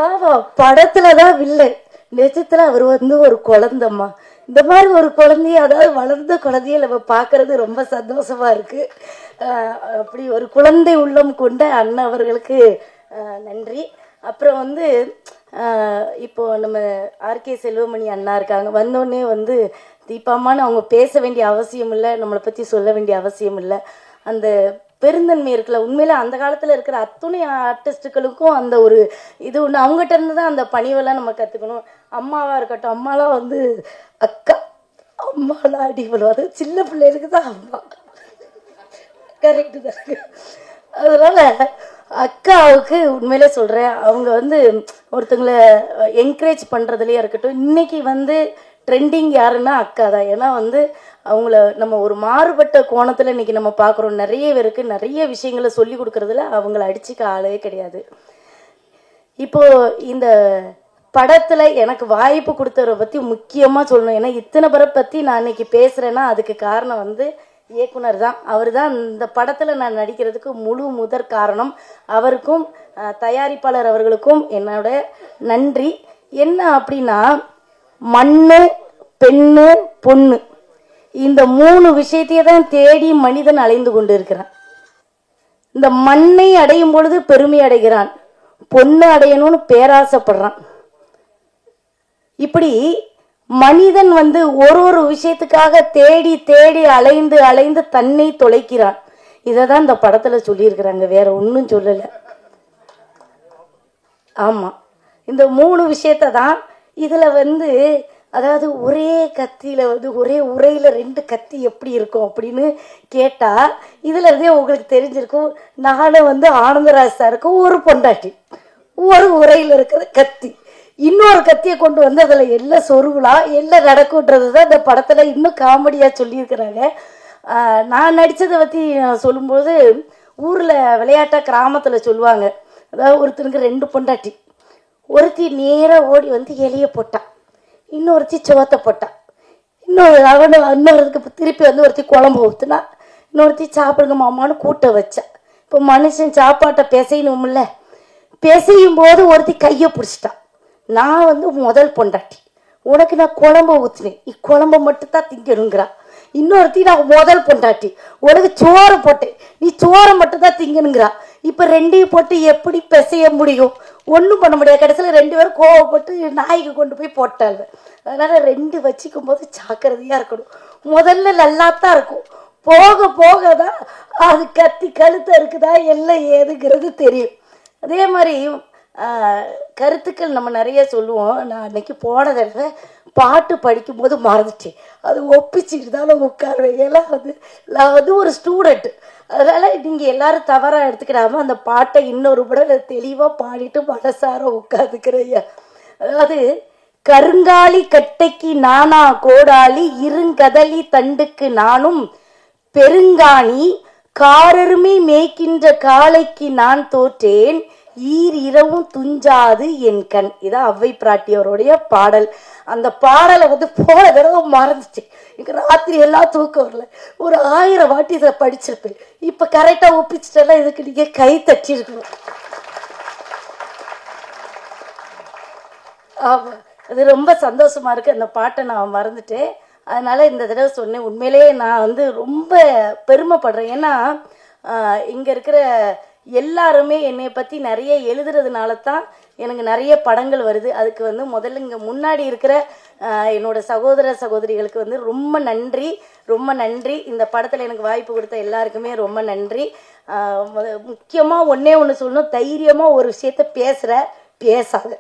ஆமா படத்துலதான் வில்லை, நிஜத்துல அவர் ஒரு குழந்தைம்மா. இந்த மாதிரி ஒரு குழந்தைய, அதாவது வளர்ந்த குழந்தைய நம்ம பார்க்கறது ரொம்ப சந்தோஷமா இருக்கு. அப்படி ஒரு குழந்தை உள்ளம் கொண்ட அண்ணன் அவர்களுக்கு நன்றி. அப்புறம் இப்போ நம்ம ஆர்கே செல்வமணி அண்ணா இருக்காங்க. வந்தோடனே தீபாமான்னு அவங்க பேச வேண்டிய அவசியம் இல்லை, நம்மளை பற்றி சொல்ல வேண்டிய அவசியம் இல்லை. அந்த பெருந்தன்மை இருக்குல்ல, உண்மையில அந்த காலத்தில் இருக்கிற அத்துணை ஆர்டிஸ்டுகளுக்கும் அந்த ஒரு இது ஒன்று. அவங்ககிட்ட இருந்து தான் அந்த பணிவெல்லாம் நம்ம கற்றுக்கணும். அம்மாவாக இருக்கட்டும், அம்மாலாம் அக்கா அம்மாலாம் அடி பண்ணுவாங்க. சின்ன பிள்ளைகளுக்கு தான் அம்மா, கரெக்டு தாங்க. அதனால அக்காவுக்கு உண்மையிலே சொல்கிறேன், அவங்க ஒருத்தங்களை என்கரேஜ் பண்ணுறதுலையே இருக்கட்டும். இன்னைக்கு ட்ரெண்டிங் யாருன்னா அக்கா தான். ஏன்னா அவங்கள நம்ம ஒரு மாறுபட்ட கோணத்தில் இன்னைக்கு நம்ம பார்க்குறோம். நிறைய பேருக்கு நிறைய விஷயங்களை சொல்லி கொடுக்கறதுல அவங்கள அடிச்சுக்க ஆளே கிடையாது. இப்போது இந்த படத்தில் எனக்கு வாய்ப்பு கொடுத்தவரை பற்றி முக்கியமாக சொல்லணும். ஏன்னா இத்தனை பேரை பற்றி நான் இன்னைக்கு பேசுகிறேன்னா அதுக்கு காரணம் இயக்குனர் தான். அவர் தான் இந்த படத்தில் நான் நடிக்கிறதுக்கு முழு முதற் காரணம். அவருக்கும் தயாரிப்பாளர் அவர்களுக்கும் என்னோட நன்றி. என்ன அப்படின்னா, மண்ணு பெண்ணு பொண்ணு இந்த 3 விஷயத்தையே தான் தேடி மனிதன் அலைந்து கொண்டு இருக்கிறான். இந்த மண்ணை அடையும் பொழுது பெருமை அடைகிறான், பொண்ணு அடையணும்னு பேராசைப்படுறான். இப்படி மனிதன் ஒரு விஷயத்துக்காக தேடி தேடி அலைந்து அலைந்து தன்னை தொலைக்கிறான். இதை தான் இந்த படத்துல சொல்லியிருக்கிறாங்க, வேற ஒன்றும் சொல்லலை. ஆமா, இந்த 3 விஷயத்த தான் இதுல அதாவது ஒரே கத்தியில ஒரே உரையில 2 கத்தி எப்படி இருக்கும் அப்படின்னு கேட்டா இதுல இருந்தே உங்களுக்கு தெரிஞ்சிருக்கும். நானும் ஆனந்தராஜ் சாருக்கு ஒரு பொண்டாட்டி, ஒரு உரையில இருக்கிற கத்தி. இன்னொரு கத்தியை கொண்டு வந்து அதில் எல்லாம் சொருவலாம் எல்லாம் நடக்குன்றது தான் இந்த படத்தில் இன்னும் காமெடியாக சொல்லியிருக்கிறாங்க. நான் நடித்ததை பற்றி சொல்லும்போது ஊரில் விளையாட்டாக கிராமத்தில் சொல்லுவாங்க, அதாவது ஒருத்தனுக்கு 2 பொண்டாட்டி, ஒருத்தி நேராக ஓடி வந்து எலியை போட்டான், இன்னொருத்தி சோத்தை போட்டான், இன்னொருத்துக்கு திருப்பி வந்து ஒருத்தி குழம்பு ஊற்றுனா, இன்னொருத்தி சாப்பிடுங்க மாமான்னு கூட்ட வச்சேன். இப்போ மனுஷன் சாப்பாட்டை பிசையணும்ல, பிசையும் போது ஒருத்தி கையை பிடிச்சிட்டான். நான் வந்து முதல் பொண்டாட்டி, உனக்கு நான் குழம்பு ஊற்றினேன், இக்குழம்பை மட்டும்தான் திங்கணுங்கிறா. இன்னொருத்தி நான் முதல் பொண்டாட்டி, உனக்கு சோறு போட்டேன், நீ சோறை மட்டும்தான் திங்கணுங்கிறா. இப்போ 2ஐயும் போட்டு எப்படி பிசைய முடியும்? ஒன்றும் பண்ண முடியாது. கடைசியில் 2 பேரும் கோவப்பட்டு நாய்க்கு கொண்டு போய் போட்டாள். அதனால் 2 வச்சுக்கும் போது ஜாக்கிரதையாக இருக்கணும். முதல்ல நல்லாத்தான் இருக்கும், போக போக தான் அது கத்தி கழுத்தை இருக்குதா எல்லாம் ஏதுங்கிறது தெரியும். அதே மாதிரி கருத்துக்கள் நம்ம நிறைய சொல்லுவோம். நான் அன்னைக்கு போன தடவை பாட்டு படிக்கும்போது மறந்துட்டேன், அது ஒப்பிச்சுட்டு தான் நான் உட்காருவேன். எல்லாம் வந்து நான் வந்து ஒரு ஸ்டூடெண்ட்டு, அதனால் நீங்கள் எல்லாரும் தவறாக எடுத்துக்கிடாமல் அந்த பாட்டை இன்னொரு படம் தெளிவாக பாடிட்டு மனசார உட்காந்துக்கிறேன். அதாவது கருங்காலி கட்டைக்கு நானா கோடாலி, இருங்கதலி தண்டுக்கு நானும் பெருங்காணி, காரருமை மேய்க்கின்ற காளைக்கு நான் தோற்றேன், ஈர் இரவும் துஞ்சாது என் கண். இதான் ஔவை பிராட்டியவருடைய பாடல். அந்த பாடலை வந்து போன தடவை மறந்துச்சு, எனக்கு ராத்திரி எல்லாம் தூக்கம் வரல, ஒரு 1000 வாட்டி இதை படிச்சிருப்பேன். இப்போ கரெக்டாக ஒப்பிச்சிட்டெல்லாம் இதுக்கு நீங்கள் கை தட்டிருக்கணும். ஆமாம், அது ரொம்ப சந்தோஷமா இருக்கு. அந்த பாட்டை நான் மறந்துட்டேன், அதனால இந்த தடவை சொன்னேன். உண்மையிலேயே நான் வந்து ரொம்ப பெருமைப்படுறேன். ஏன்னா இங்கே இருக்கிற எல்லாருமே என்னை பற்றி நிறைய எழுதுறதுனால தான் எனக்கு நிறைய படங்கள் வருது. அதுக்கு வந்து முதல்ல இங்கே முன்னாடி இருக்கிற என்னோட சகோதர சகோதரிகளுக்கு வந்து ரொம்ப நன்றி, ரொம்ப நன்றி. இந்த படத்தில் எனக்கு வாய்ப்பு கொடுத்த எல்லாருக்குமே ரொம்ப நன்றி. முக்கியமாக ஒன்று சொல்லணும், தைரியமாக ஒரு விஷயத்த பேசாத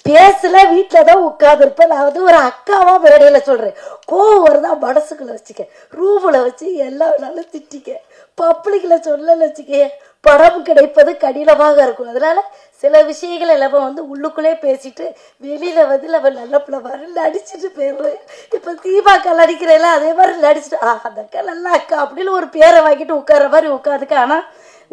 பேசல, வீட்டில் தான் உட்காந்துருப்பேன். நான் வந்து ஒரு அக்காவாக மேடையில் சொல்கிறேன், கோவம் வருதா மனசுக்குள்ள வச்சுக்க, ரூமில் வச்சு எல்லா வேணாலும் திட்டிக்க, பப்ளிக்கில் சொல்லல வச்சுக்க, படம் கிடைப்பது கடினமாக இருக்கும். அதனால சில விஷயங்கள் எல்லாம் வந்து உள்ளுக்குள்ளே பேசிட்டு வெளியில் வந்து நம்ம நல்ல பிள்ளை மாதிரி நடிச்சுட்டு போயிடுவேன். இப்போ தீபாக்கா நடிக்கிறேன்ல அதே மாதிரி நடிச்சுட்டு அந்த அக்கா நல்ல அக்கா அப்படின்னு ஒரு பேரை வாங்கிட்டு உட்கார மாதிரி உட்காந்துக்க. ஆனால்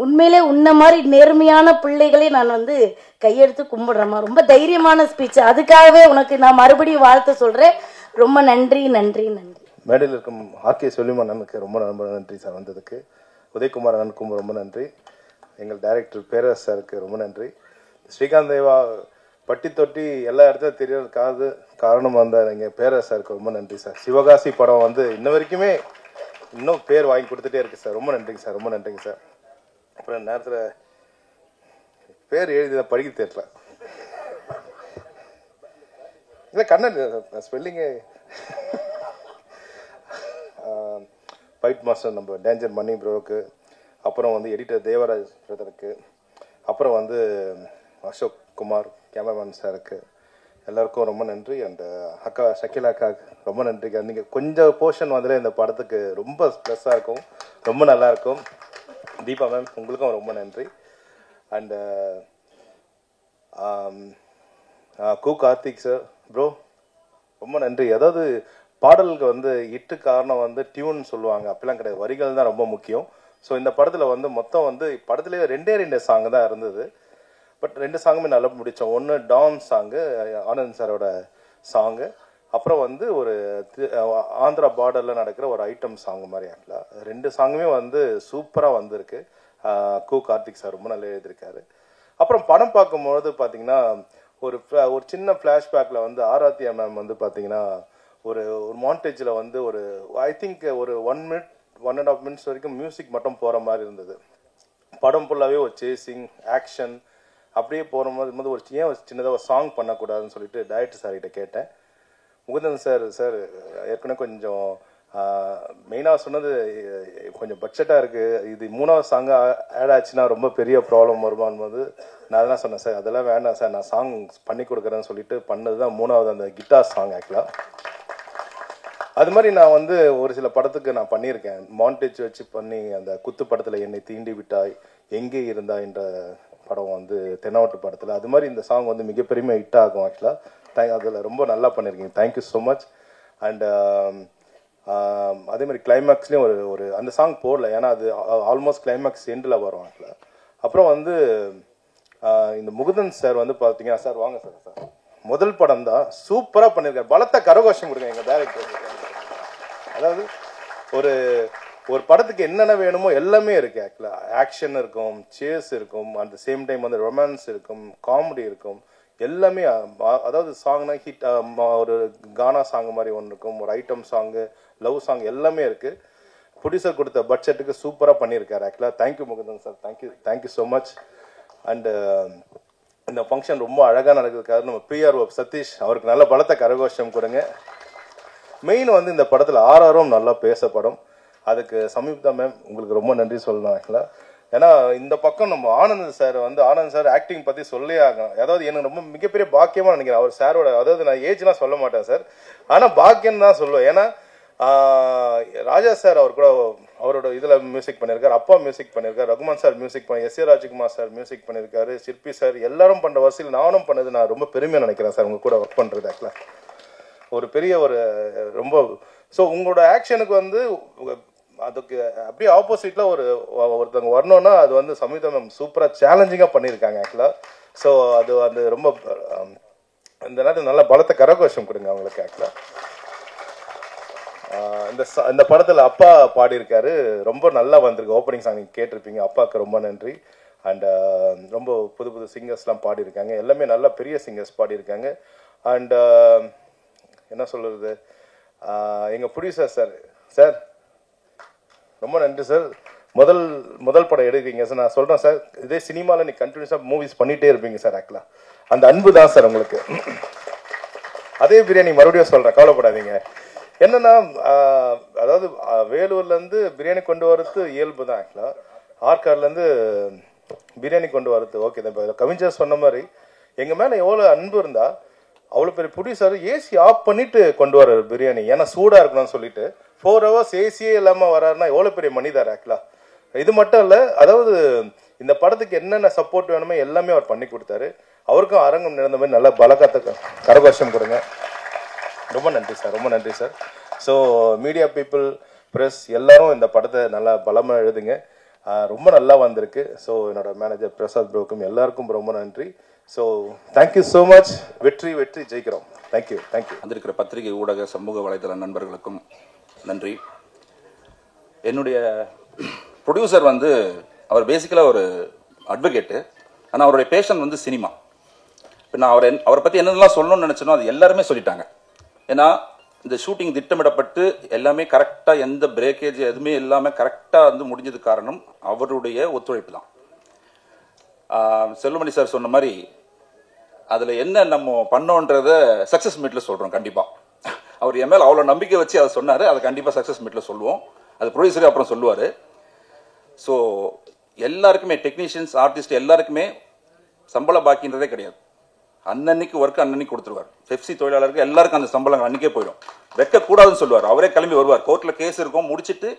உண்மையிலே உன்ன மாதிரி நேர்மையான பிள்ளைகளே நான் வந்து கையெடுத்து கும்பிடுறேம்மா. ரொம்ப தைரியமான ஸ்பீச், அதுக்காகவே உனக்கு நான் மறுபடியும் வாழ்த்து சொல்கிறேன். ரொம்ப நன்றி நன்றி நன்றி. மேடையில் இருக்கும் ஆர்கே சுலைமான் அண்ணனுக்கு ரொம்ப ரொம்ப நன்றி சார் வந்ததுக்கு. உதயகுமார் அண்ணனுக்கும் ரொம்ப நன்றி. எங்கள் டைரக்டர் பேரரசு சாருக்கு ரொம்ப நன்றி. ஸ்ரீகாந்த் தேவா பட்டி தொட்டி எல்லா இடத்துல தெரியறதுக்காக காரணம் வந்த எங்கள் பேரரசு சாருக்கு ரொம்ப நன்றி சார். சிவகாசி படம் வந்து இன்ன வரைக்குமே இன்னும் பேர் வாங்கி கொடுத்துட்டே இருக்கு சார். ரொம்ப நன்றிங்க சார், ரொம்ப நன்றிங்க சார். அப்புறம் நேரத்தில் பேர் எழுதி படிக்க தெரியல, இல்லை கண்ணன் ஸ்பெல்லிங்கு. ஃபைட் மாஸ்டர் நம்ம டேஞ்சர் மணி ப்ரோவுக்கு, அப்புறம் வந்து எடிட்டர் தேவராஜ் பிரதருக்கு, அப்புறம் வந்து அசோக் குமார் கேமராமேன் சாருக்கு, எல்லாருக்கும் ரொம்ப நன்றி. அண்ட் அக்கா ஷக்கிலா அக்காவுக்கு ரொம்ப நன்றி. நீங்கள் கொஞ்சம் போர்ஷன் வந்து இந்த படத்துக்கு ரொம்ப ப்ளஸ்ஸாக இருக்கும், ரொம்ப நல்லாயிருக்கும். தீபா மேம் உங்களுக்கும் ரொம்ப நன்றி. அண்டு கு கார்த்திக் சார் ப்ரோ ரொம்ப நன்றி. அதாவது பாடலுக்கு வந்து இட்டு காரணம் வந்து டியூன் சொல்லுவாங்க, அப்படிலாம் கிடையாது, வரிகள் தான் ரொம்ப முக்கியம். ஸோ இந்த படத்தில் வந்து மொத்தம் வந்து படத்துலேயே 2 சாங்கு தான் இருந்தது. பட் 2 சாங்குமே நல்லா முடித்தோம். ஒன்று டான் சாங்கு, ஆனந்த் சாரோட சாங்கு, அப்புறம் வந்து ஒரு ஆந்திரா பார்டரில் நடக்கிற ஒரு ஐட்டம் சாங் மாதிரி. ஆக்சுவலாக 2 சாங்குமே வந்து சூப்பராக வந்திருக்கு. கு கார்த்திக் சார் ரொம்ப நல்லா எழுதியிருக்காரு. அப்புறம் படம் பார்க்கும்பொழுது பார்த்தீங்கன்னா ஒரு சின்ன ஃப்ளாஷ்பேக்கில் வந்து ஆராத்தியா மேம் வந்து பார்த்தீங்கன்னா ஒரு மாண்டேஜில் வந்து ஒரு ஐ திங்க் ஒரு 1 minute 1.5 minutes வரைக்கும் மியூசிக் மட்டும் போகிற மாதிரி இருந்தது. படம் ஃபுல்லாகவே ஒரு சேசிங் ஆக்ஷன் அப்படியே போகும்போது ஒரு சின்னதாக ஒரு சாங் பண்ணக்கூடாதுன்னு சொல்லிட்டு டைரக்டர் சார்கிட்ட கேட்டேன். முகுந்தன் சார் ஏற்கனவே கொஞ்சம் மெயினாக சொன்னது கொஞ்சம் பட்ஜெட்டாக இருக்குது, இது 3வது சாங்கு ஆட் ஆச்சுன்னா ரொம்ப பெரிய ப்ராப்ளம் வருமானு போது நான் அதெல்லாம் சொன்னேன், சார் அதெல்லாம் வேண்டாம் சார், நான் சாங் பண்ணி கொடுக்குறேன்னு சொல்லிட்டு பண்ணது தான் 3வது அந்த கிட்டார் சாங். ஆக்சுவலாக அது மாதிரி நான் வந்து ஒரு சில படத்துக்கு நான் பண்ணியிருக்கேன், மாண்டேஜ் வச்சு பண்ணி. அந்த குத்து படத்தில் என்னை தீண்டி விட்டாய், எங்கே இருந்தா என்ற படம் வந்து தென்னாவட்டு படத்தில். அது மாதிரி இந்த சாங் வந்து மிகப்பெரிய ஹிட் ஆகும் ஆக்சுவலாக. அதில் ரொம்ப நல்லா பண்ணியிருக்கீங்க, தேங்க்யூ ஸோ மச். அண்ட் அதே மாதிரி கிளைமேக்ஸ்லேயும் ஒரு அந்த சாங் போடல, ஏன்னா அது ஆல்மோஸ்ட் கிளைமேக்ஸ் எண்டில் வரும் ஆக்சுவலாக. அப்புறம் வந்து இந்த முகுந்தன் சார் வந்து பார்த்தீங்கன்னா, சார் வாங்க சார், முதல் படம் தான் சூப்பராக பண்ணியிருக்காரு. பலத்த கரகோஷம் கொடுங்க எங்கள் டைரக்டர். அதாவது ஒரு படத்துக்கு என்னென்ன வேணுமோ எல்லாமே இருக்கு ஆக்சுவலாக. ஆக்ஷன் இருக்கும், சேஸ் இருக்கும், அட் த சேம் டைம் வந்து ரொமான்ஸ் இருக்கும், காமெடி இருக்கும், எல்லாமே. அதாவது சாங்னா ஹிட், ஒரு கானா சாங் மாதிரி ஒன்று இருக்கும், ஒரு ஐட்டம் சாங்கு, லவ் சாங் எல்லாமே இருக்கு. ப்ரொடியூசர் கொடுத்த பட்ஜெட்டுக்கு சூப்பராக பண்ணியிருக்காரு ஆக்சுவலாக. Thank you Mukundan sir, thank you so much. And இந்த ஃபங்க்ஷன் ரொம்ப அழகாக நடக்கிறதுக்காக நம்ம பிஆர்ஓ சதீஷ் அவருக்கு நல்ல பலத்த கரகோஷம் கொடுங்க. மெயின் வந்து இந்த படத்தில் ஆர்ஆரும் நல்லா பேசப்படும். அதுக்கு சமீபா மேம் உங்களுக்கு ரொம்ப நன்றி சொல்லணும் ஆக்சுவலாக. ஏன்னா இந்த பக்கம் நம்ம ஆனந்த் சார் ஆக்டிங் பற்றி சொல்லி ஆகணும். அதாவது எனக்கு ரொம்ப மிகப்பெரிய பாக்கியமாக நினைக்கிறேன் அவர் சாரோட. அதாவது நான் ஏஜ்லாம் சொல்ல மாட்டேன் சார், ஆனால் பாக்கியம் தான் சொல்லுவேன். ஏன்னா ராஜா சார் அவர் கூட அவரோட இதில் மியூசிக் பண்ணியிருக்காரு, அப்பா மியூசிக் பண்ணியிருக்காரு, ரகுமான் சார் மியூசிக் பண்ணி, S A Rajkumar sir music பண்ணியிருக்காரு, சிற்பி சார், எல்லாரும் பண்ணுற வரிசையில் நானும் பண்ணது நான் ரொம்ப பெருமையாக நினைக்கிறேன் சார் உங்கள் கூட ஒர்க் பண்ணுறது ஆக்சுவலாக. ஒரு பெரிய ரொம்ப ஸோ உங்களோட ஆக்ஷனுக்கு வந்து அதுக்கு அப்படியே ஆப்போசிட்டில் ஒருத்தவங்க வரணும்னா அது வந்து சமீபா மேம் சூப்பராக சேலஞ்சிங்காக பண்ணியிருக்காங்க ஆக்சுவலாக. ஸோ அது ரொம்ப இந்த நேரத்தில் நல்ல பலத்த கரகோஷம் கொடுங்க அவங்களுக்கு ஆக்சுவலாக. இந்த படத்தில் அப்பா பாடியிருக்காரு, ரொம்ப நல்லா வந்திருக்கு. ஓப்பனிங் சாங் நீங்கள் கேட்டிருப்பீங்க, அப்பாவுக்கு ரொம்ப நன்றி. அண்ட் ரொம்ப புது சிங்கர்ஸ்லாம் பாடியிருக்காங்க, எல்லாமே நல்ல பெரிய சிங்கர்ஸ் பாடியிருக்காங்க. அண்ட் என்ன சொல்கிறது, எங்கள் ப்ரொடியூசர் சார் ரொம்ப நன்றி சார். முதல் படம் எடுக்கிறீங்க சார். நான் சொல்கிறேன் சார், இதே சினிமாவில் நீ கண்டினியூஸாக மூவிஸ் பண்ணிகிட்டே இருப்பீங்க சார் ஆக்சுவலாக. அந்த அன்பு தான் சார் உங்களுக்கு. அதே பிரியாணி மறுபடியும் சொல்கிறேன், கவலைப்படாதீங்க. என்னன்னா அதாவது வேலூர்லேருந்து பிரியாணி கொண்டு வரது இயல்பு தான் ஆக்சுவலாக. ஆற்காடுலேருந்து பிரியாணி கொண்டு வரது ஓகே தான். இப்போ கவிஞர் சொன்ன மாதிரி எங்கள் மேலே எவ்வளோ அன்பு இருந்தால் அவ்வளோ பெரிய ப்ரொடியூசர் ஏசி ஆஃப் பண்ணிட்டு கொண்டு வர்றாரு பிரியாணி, ஏன்னா சூடாக இருக்கணும்னு சொல்லிட்டு 4 hours ஏசியே இல்லாமல் வர்றாருன்னா எவ்வளோ பெரிய மனிதர் ஆக்சுவலாக. இது மட்டும் இல்லை, அதாவது இந்த படத்துக்கு என்னென்ன சப்போர்ட் வேணுமோ எல்லாமே அவர் பண்ணி கொடுத்தாரு. அவருக்கும் அரங்கம் நடந்த மாதிரி நல்லா பலக்காத்த கரகோஷம் கொடுங்க. ரொம்ப நன்றி சார், ரொம்ப நன்றி sir. So media people, press எல்லாரும் இந்த படத்தை நல்லா பலமாக எழுதுங்க, ரொம்ப நல்லா வந்திருக்கு. ஸோ என்னோட மேனேஜர் பிரசாத் ப்ரோக்கும் எல்லாருக்கும் ரொம்ப நன்றி. So thank you so much. வெற்றி ஜெயிக்கிறோம். தேங்க்யூ. வந்திருக்கிற பத்திரிகை ஊடக சமூக வலைதள நண்பர்களுக்கும் நன்றி. என்னுடைய ப்ரொடியூசர் வந்து அவர் பேசிக்கலாக ஒரு அட்வொகேட்டு, ஆனால் அவருடைய பேஷன் வந்து சினிமா. இப்போ நான் அவரை பற்றி என்னென்னலாம் சொல்லணும்னு நினச்சனோ அது எல்லாருமே சொல்லிட்டாங்க. ஏன்னா இந்த ஷூட்டிங் திட்டமிடப்பட்டு எல்லாமே கரெக்டாக, எந்த பிரேக்கேஜ் எதுவுமே இல்லாமல் கரெக்டாக வந்து முடிஞ்சது காரணம் அவருடைய ஒத்துழைப்பு தான். செல்வமணி சார் சொன்ன மாதிரி அதில் என்ன நம்ம பண்ணோன்றத சக்ஸஸ் மீட்டில் சொல்கிறோம். கண்டிப்பாக அவர் என் மேலே அவ்வளோ நம்பிக்கை வச்சு அதை சொன்னார், அதை கண்டிப்பாக சக்ஸஸ் மீட்டில் சொல்லுவோம். அது ப்ரொடியூசரே அப்புறம் சொல்லுவார். ஸோ எல்லாருக்குமே, டெக்னீஷியன்ஸ், ஆர்டிஸ்ட் எல்லாருக்குமே சம்பள பாக்கின்றதே கிடையாது. அன்னன்னைக்கு ஒர்க்கு அன்னன்னைக்கு கொடுத்துருவார். பெப்சி தொழிலாளருக்கு எல்லாருக்கும் அந்த சம்பளம் அன்றைக்கே போயிடும். வைக்கக்கூடாதுன்னு சொல்லுவார். அவரே கிளம்பி வருவார். கோர்ட்டில் கேஸ் இருக்கும், முடிச்சுட்டு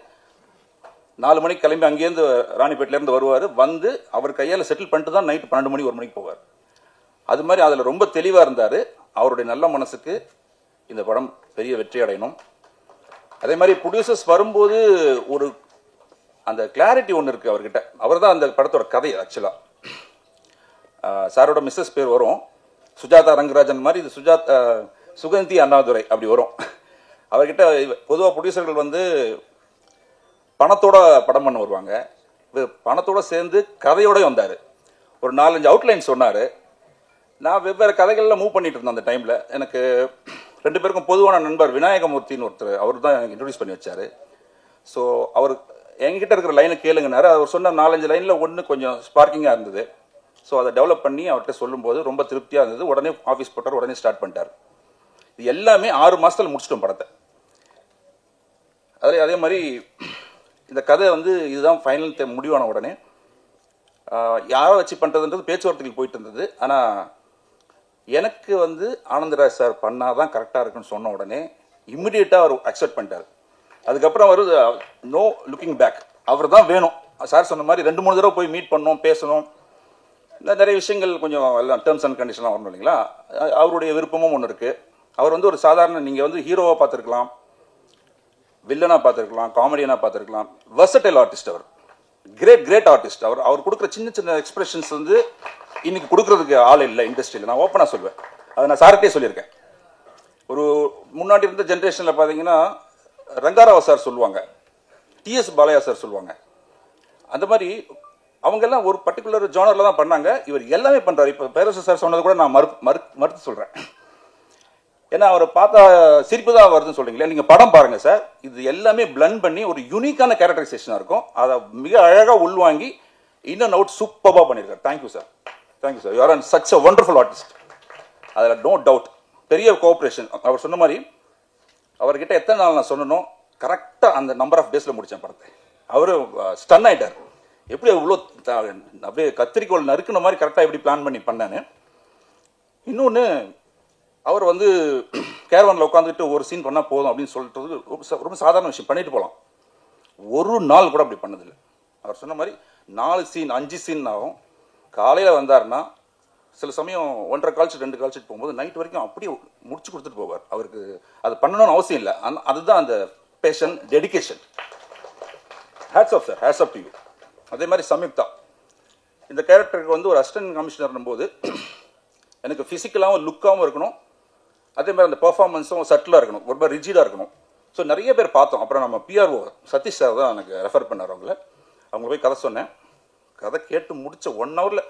4 மணிக்கு கிளம்பி அங்கேருந்து ராணிப்பேட்டிலேருந்து வருவார். வந்து அவர் கையால் செட்டில் பண்ணிட்டு தான் நைட்டு 12 மணி 1 மணிக்கு போவார். அது மாதிரி அதில் ரொம்ப தெளிவாக இருந்தார். அவருடைய நல்ல மனசுக்கு இந்த படம் பெரிய வெற்றி அடையணும். அதே மாதிரி ப்ரொடியூசர்ஸ் வரும்போது ஒரு அந்த கிளாரிட்டி ஒன்று இருக்குது அவர்கிட்ட. அவர் தான் அந்த படத்தோட கதை. ஆக்சுவலாக சாரோட மிஸ்ஸஸ் பேர் வரும் சுஜாதா ரங்கராஜன் மாதிரி, இது சுகந்தி அண்ணாதுரை அப்படி வரும். அவர்கிட்ட பொதுவாக ப்ரொடியூசர்கள் வந்து பணத்தோட படம் பண்ண வருவாங்க. பணத்தோட சேர்ந்து கதையோட வந்தார். ஒரு 4-5 அவுட்லைன் சொன்னார். நான் வெவ்வேறு கதைகளில் மூவ் பண்ணிட்டு இருந்தேன் அந்த டைமில். எனக்கு 2 பேருக்கும் பொதுவான நண்பர் விநாயகமூர்த்தின்னு ஒருத்தர், அவர் தான் எனக்கு இன்ட்ரடியூஸ் பண்ணி வச்சார். ஸோ அவர் என்கிட்ட இருக்கிற லைனை கேளுங்கனாரு. அவர் சொன்ன 4-5 லைனில் ஒன்று கொஞ்சம் ஸ்பார்க்கிங்காக இருந்தது. ஸோ அதை டெவலப் பண்ணி அவர்கிட்ட சொல்லும்போது ரொம்ப திருப்தியாக இருந்தது. உடனே ஆஃபீஸ் போட்டார், உடனே ஸ்டார்ட் பண்ணிட்டார். இது எல்லாமே 6 மாதத்தில் முடிச்சிட்டோம் படத்தை. அதே மாதிரி இந்த கதை வந்து இதுதான் ஃபைனல் முடிவான உடனே யாரை வச்சு பண்ணுறதுன்றது பேச்சுவார்த்தைக்கு போயிட்டு இருந்தது. ஆனால் எனக்கு வந்து ஆனந்தராஜ் சார் பண்ணாதான் கரெக்டாக இருக்குன்னு சொன்ன உடனே இம்மிடியேட்டாக அவர் அக்செப்ட் பண்ணிட்டார். அதுக்கப்புறம் அவர் நோ லுக்கிங் பேக், அவர் தான் வேணும். சார் சொன்ன மாதிரி 2-3 தடவை போய் மீட் பண்ணோம், பேசணும். இந்த நிறைய விஷயங்கள் கொஞ்சம் எல்லாம் டேர்ம்ஸ் அண்ட் கண்டிஷன்லாம் வரணும் இல்லைங்களா. அவருடைய விருப்பமும் ஒன்று இருக்குது. அவர் வந்து ஒரு சாதாரண, நீங்கள் வந்து ஹீரோவாக பார்த்துருக்கலாம், வில்லனாக பார்த்துருக்கலாம், காமெடியனாக பார்த்துருக்கலாம், வெர்சடைல் ஆர்டிஸ்ட். அவர் கிரேட் ஆர்டிஸ்ட். அவர் கொடுக்குற சின்ன சின்ன எக்ஸ்பிரஷன்ஸ் வந்து இன்னைக்கு கொடுக்குறதுக்கு ஆள் இல்லை இண்டஸ்ட்ரியில். நான் ஓப்பனாக சொல்வேன், அதை நான் சார்கிட்டே சொல்லியிருக்கேன். ஒரு முன்னாடி இருந்த ஜென்ரேஷனில் பார்த்தீங்கன்னா ரங்காராவ சார் சொல்லுவாங்க, டிஎஸ் பாலையா சார் சொல்லுவாங்க. அந்த மாதிரி அவங்கெல்லாம் ஒரு பர்டிகுலர் ஜானரில் தான் பண்ணாங்க. இவர் எல்லாமே பண்ணுறாரு. இப்போ பேரரசு சார் சொன்னது கூட நான் மறுத்து சொல்கிறேன். ஏன்னா அவரை பார்த்தா சிரிப்பு தான் வருதுன்னு சொல்றீங்களே, நீங்கள் படம் பாருங்க சார். இது எல்லாமே பிளண்ட் பண்ணி ஒரு யூனிக்கான கேரக்டரைசேஷனாக இருக்கும். அதை மிக அழகாக உள்வாங்கி இன் அண்ட் அவுட் சூப்பராக பண்ணியிருக்காரு. Thank you sir, thank you sir. You are such a wonderful artist. அதில் நோ டவுட். பெரிய கோஆப்ரேஷன். அவர் சொன்ன மாதிரி அவர்கிட்ட எத்தனை நாள் நான் சொன்னனும், கரெக்டாக அந்த நம்பர் ஆஃப் டேஸில் முடித்தேன் படத்தை. அவர் ஸ்டன் ஆகிட்டார். எப்படி இவ்வளோ அப்படியே கத்திரிக்கோள் நறுக்குன மாதிரி கரெக்டாக எப்படி பிளான் பண்ணி பண்ணேன்னு. இன்னொன்று, அவர் வந்து கேரவனில் உட்காந்துட்டு ஒரு சீன் பண்ணால் போதும் அப்படின்னு சொல்லிட்டு ரொம்ப சாதாரண விஷயம் பண்ணிட்டு போகலாம். ஒரு நாள் கூட அப்படி பண்ணதில்லை. அவர் சொன்ன மாதிரி 4 சீன் 5 சீன் ஆகும். காலையில் வந்தார்னா சில சமயம் 1.5 கால் ஷீட் 2 கால் ஷீட் போகும்போது நைட் வரைக்கும் அப்படியே முடிச்சு கொடுத்துட்டு போவார். அவருக்கு அது பண்ணணும்னு அவசியம் இல்லை. அதுதான் அந்த passion, dedication. Hats off sir, hats off to you. அதே மாதிரி சம்யுக்தா, இந்த கேரக்டருக்கு வந்து ஒரு அசிஸ்டன்ட் கமிஷனர் போது எனக்கு ஃபிசிக்கலாகவும் லுக்காகவும் இருக்கணும், அதே மாதிரி அந்த பெர்ஃபார்மன்ஸும் சட்டிலாக இருக்கணும், ரொம்ப ரிஜிடாக இருக்கணும். ஸோ நிறைய பேர் பார்த்தோம். அப்புறம் நம்ம பிஆர்ஓ சதீஷ் சார் தான் எனக்கு ரெஃபர் பண்ணார். அவங்க போய் கதை சொன்னேன். கதை கேட்டு முடிச்ச 1 ஹவரில்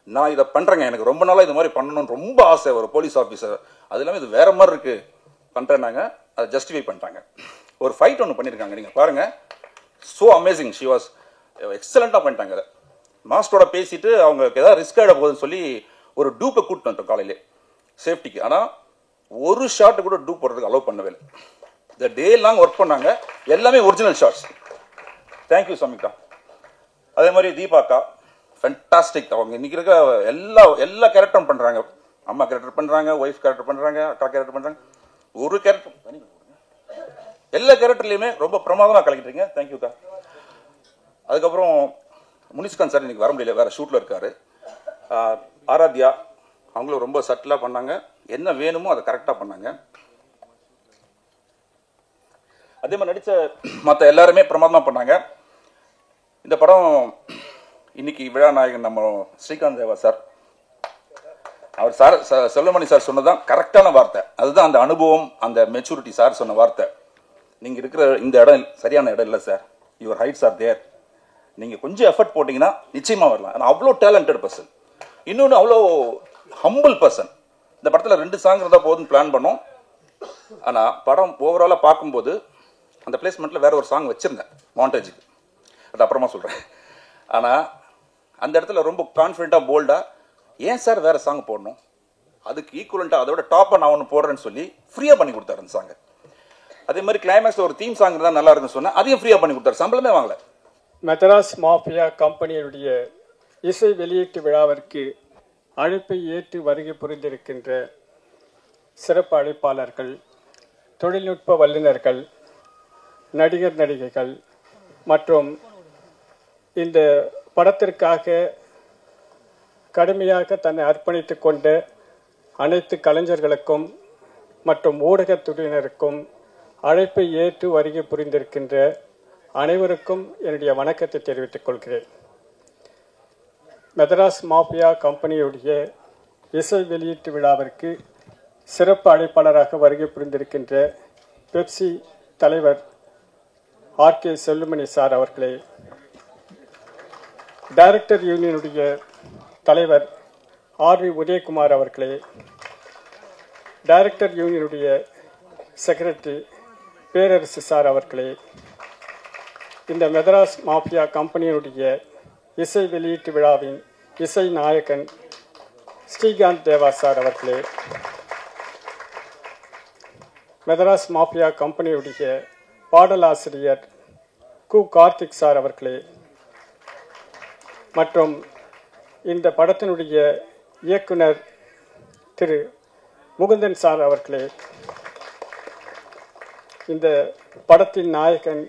நான் இதை பண்ணுறேங்க, எனக்கு ரொம்ப நாளாக இது மாதிரி பண்ணணும்னு ரொம்ப ஆசை. ஒரு போலீஸ் ஆஃபீஸர், அது இல்லாமல் இது வேற மாதிரி இருக்கு பண்ணுறேன்னாங்க. அதை ஜஸ்டிஃபை பண்ணிட்டாங்க. ஒரு ஃபைட் ஒன்று பண்ணியிருக்காங்க, நீங்கள் பாருங்கள். So amazing. ஷி வாஸ் எக்ஸலண்ட்டாக பண்ணிட்டாங்க. அதை மாஸ்டரோட பேசிட்டு அவங்க ஏதாவது ரிஸ்க் ஆகிட போகுதுன்னு சொல்லி ஒரு டூப்பை கூப்பிட்டு வந்துட்டோம் காலையிலே சேஃப்டிக்கு. ஆனால் ஒரு ஷாட்டு கூட டூப் போடுறதுக்கு அலோவ் பண்ணவே இல்லை. இந்த டே லாங் ஒர்க் பண்ணாங்க. எல்லாமே ஒரிஜினல் ஷாட்ஸ். தேங்க்யூ சம்யுக்தா. அதே மாதிரி தீபாக்கா ஃபென்டாஸ்டிக். அவங்க இன்னைக்கு இருக்க எல்லா கேரக்டரும் பண்ணுறாங்க. அம்மா கேரக்டர் பண்ணுறாங்க, ஒய்ஃப் கேரக்டர் பண்ணுறாங்க, அக்கா கேரக்டர் பண்ணுறாங்க. ஒரு கேரக்டர் எல்லா கேரக்டர்லையுமே ரொம்ப பிரமாதமாக கலக்கிட்டீங்க. தேங்க்யூக்கா. அதுக்கப்புறம் முனிஷ்கான் சார் இன்னைக்கு வர முடியல, வேற ஷூட்டில் இருக்காரு. ஆராத்யா, அவங்களும் ரொம்ப சட்டிலாக பண்ணாங்க. என்ன வேணுமோ அதை கரெக்டாக பண்ணாங்க. அதே மாதிரி நடித்த மற்ற எல்லாருமே பிரமாதமாக பண்ணாங்க. இந்த படம் இன்னைக்கு விழா நாயகன் நம்ம ஸ்ரீகாந்த் தேவா சார், அவர் சார் செல்வமணி சார் சொன்னதான் கரெக்டான வார்த்தை. அதுதான் அந்த அனுபவம், அந்த மெச்சூரிட்டி. சார் சொன்ன வார்த்தை, நீங்கள் இருக்கிற இந்த இடம் சரியான இடம் இல்லை sir, your heights are there, நீங்கள் கொஞ்சம் எஃபர்ட் போட்டிங்கன்னா நிச்சயமாக வரலாம். ஆனால் அவ்வளோ டேலண்டட் பர்சன். இன்னொன்று அவ்வளோ ஹம்பிள் பர்சன். இந்த படத்தில் 2 சாங் இருந்தால் போதும் பிளான் பண்ணோம். ஆனால் படம் ஓவராலாக பார்க்கும்போது அந்த பிளேஸ்மெண்ட்டில் வேற ஒரு சாங் வச்சுருந்தேன் மாண்டேஜுக்கு, அது அப்புறமா சொல்கிறேன். ஆனால் அந்த இடத்துல ரொம்ப கான்ஃபிடென்ட்டாக போல்டாக, ஏன் சார் வேறு சாங் போடணும், அதுக்கு ஈக்குவலண்ட்டாக அதோட டாப்பை நான் ஒன்று போடுறேன்னு சொல்லி ஃப்ரீயாக பண்ணி கொடுத்தாரு அந்த சாங்கை. அதே மாதிரி கிளைமேக்ஸ் ஒரு தீம் சாங் தான் நல்லா இருக்குன்னு சொன்னேன், அதையும் ஃப்ரீயாக பண்ணி கொடுத்தாரு, சம்பளமே வாங்கலை. மெட்ராஸ் மாஃபியா கம்பெனியுடைய இசை வெளியீட்டு விழாவிற்கு அழைப்பை ஏற்று வருகை புரிந்திருக்கின்ற சிறப்பு அழைப்பாளர்கள், தொழில்நுட்ப வல்லுநர்கள், நடிகர் நடிகைகள் மற்றும் இந்த படத்திற்காக கடுமையாக தன்னை அர்ப்பணித்துக் கொண்ட அனைத்து கலைஞர்களுக்கும் மற்றும் ஊடகத்துறையினருக்கும் அழைப்பை ஏற்று வருகை புரிந்திருக்கின்ற அனைவருக்கும் என்னுடைய வணக்கத்தை தெரிவித்துக் கொள்கிறேன். மெட்ராஸ் மாஃபியா கம்பெனியுடைய இசை வெளியீட்டு விழாவிற்கு சிறப்பு அழைப்பாளராக வருகை புரிந்திருக்கின்ற பெப்சி தலைவர் ஆர்கே செல்லுமணி சார் அவர்களே, டைரக்டர் யூனியனுடைய தலைவர் ஆர்வி உதயகுமார் அவர்களே, டைரக்டர் யூனியனுடைய செக்ரட்டரி பேரரசு சார் அவர்களே, இந்த மெட்ராஸ் மாஃபியா கம்பெனியினுடைய இசை வெளியீட்டு விழாவின் இசை நாயகன் ஸ்ரீகாந்த் தேவா சார் அவர்களே, மெட்ராஸ் மாஃபியா கம்பெனியுடைய பாடலாசிரியர் கு கார்த்திக் சார் அவர்களே, மற்றும் இந்த படத்தினுடைய இயக்குனர் திரு முகுந்தன் சார் அவர்களே, இந்த படத்தின் நாயகன்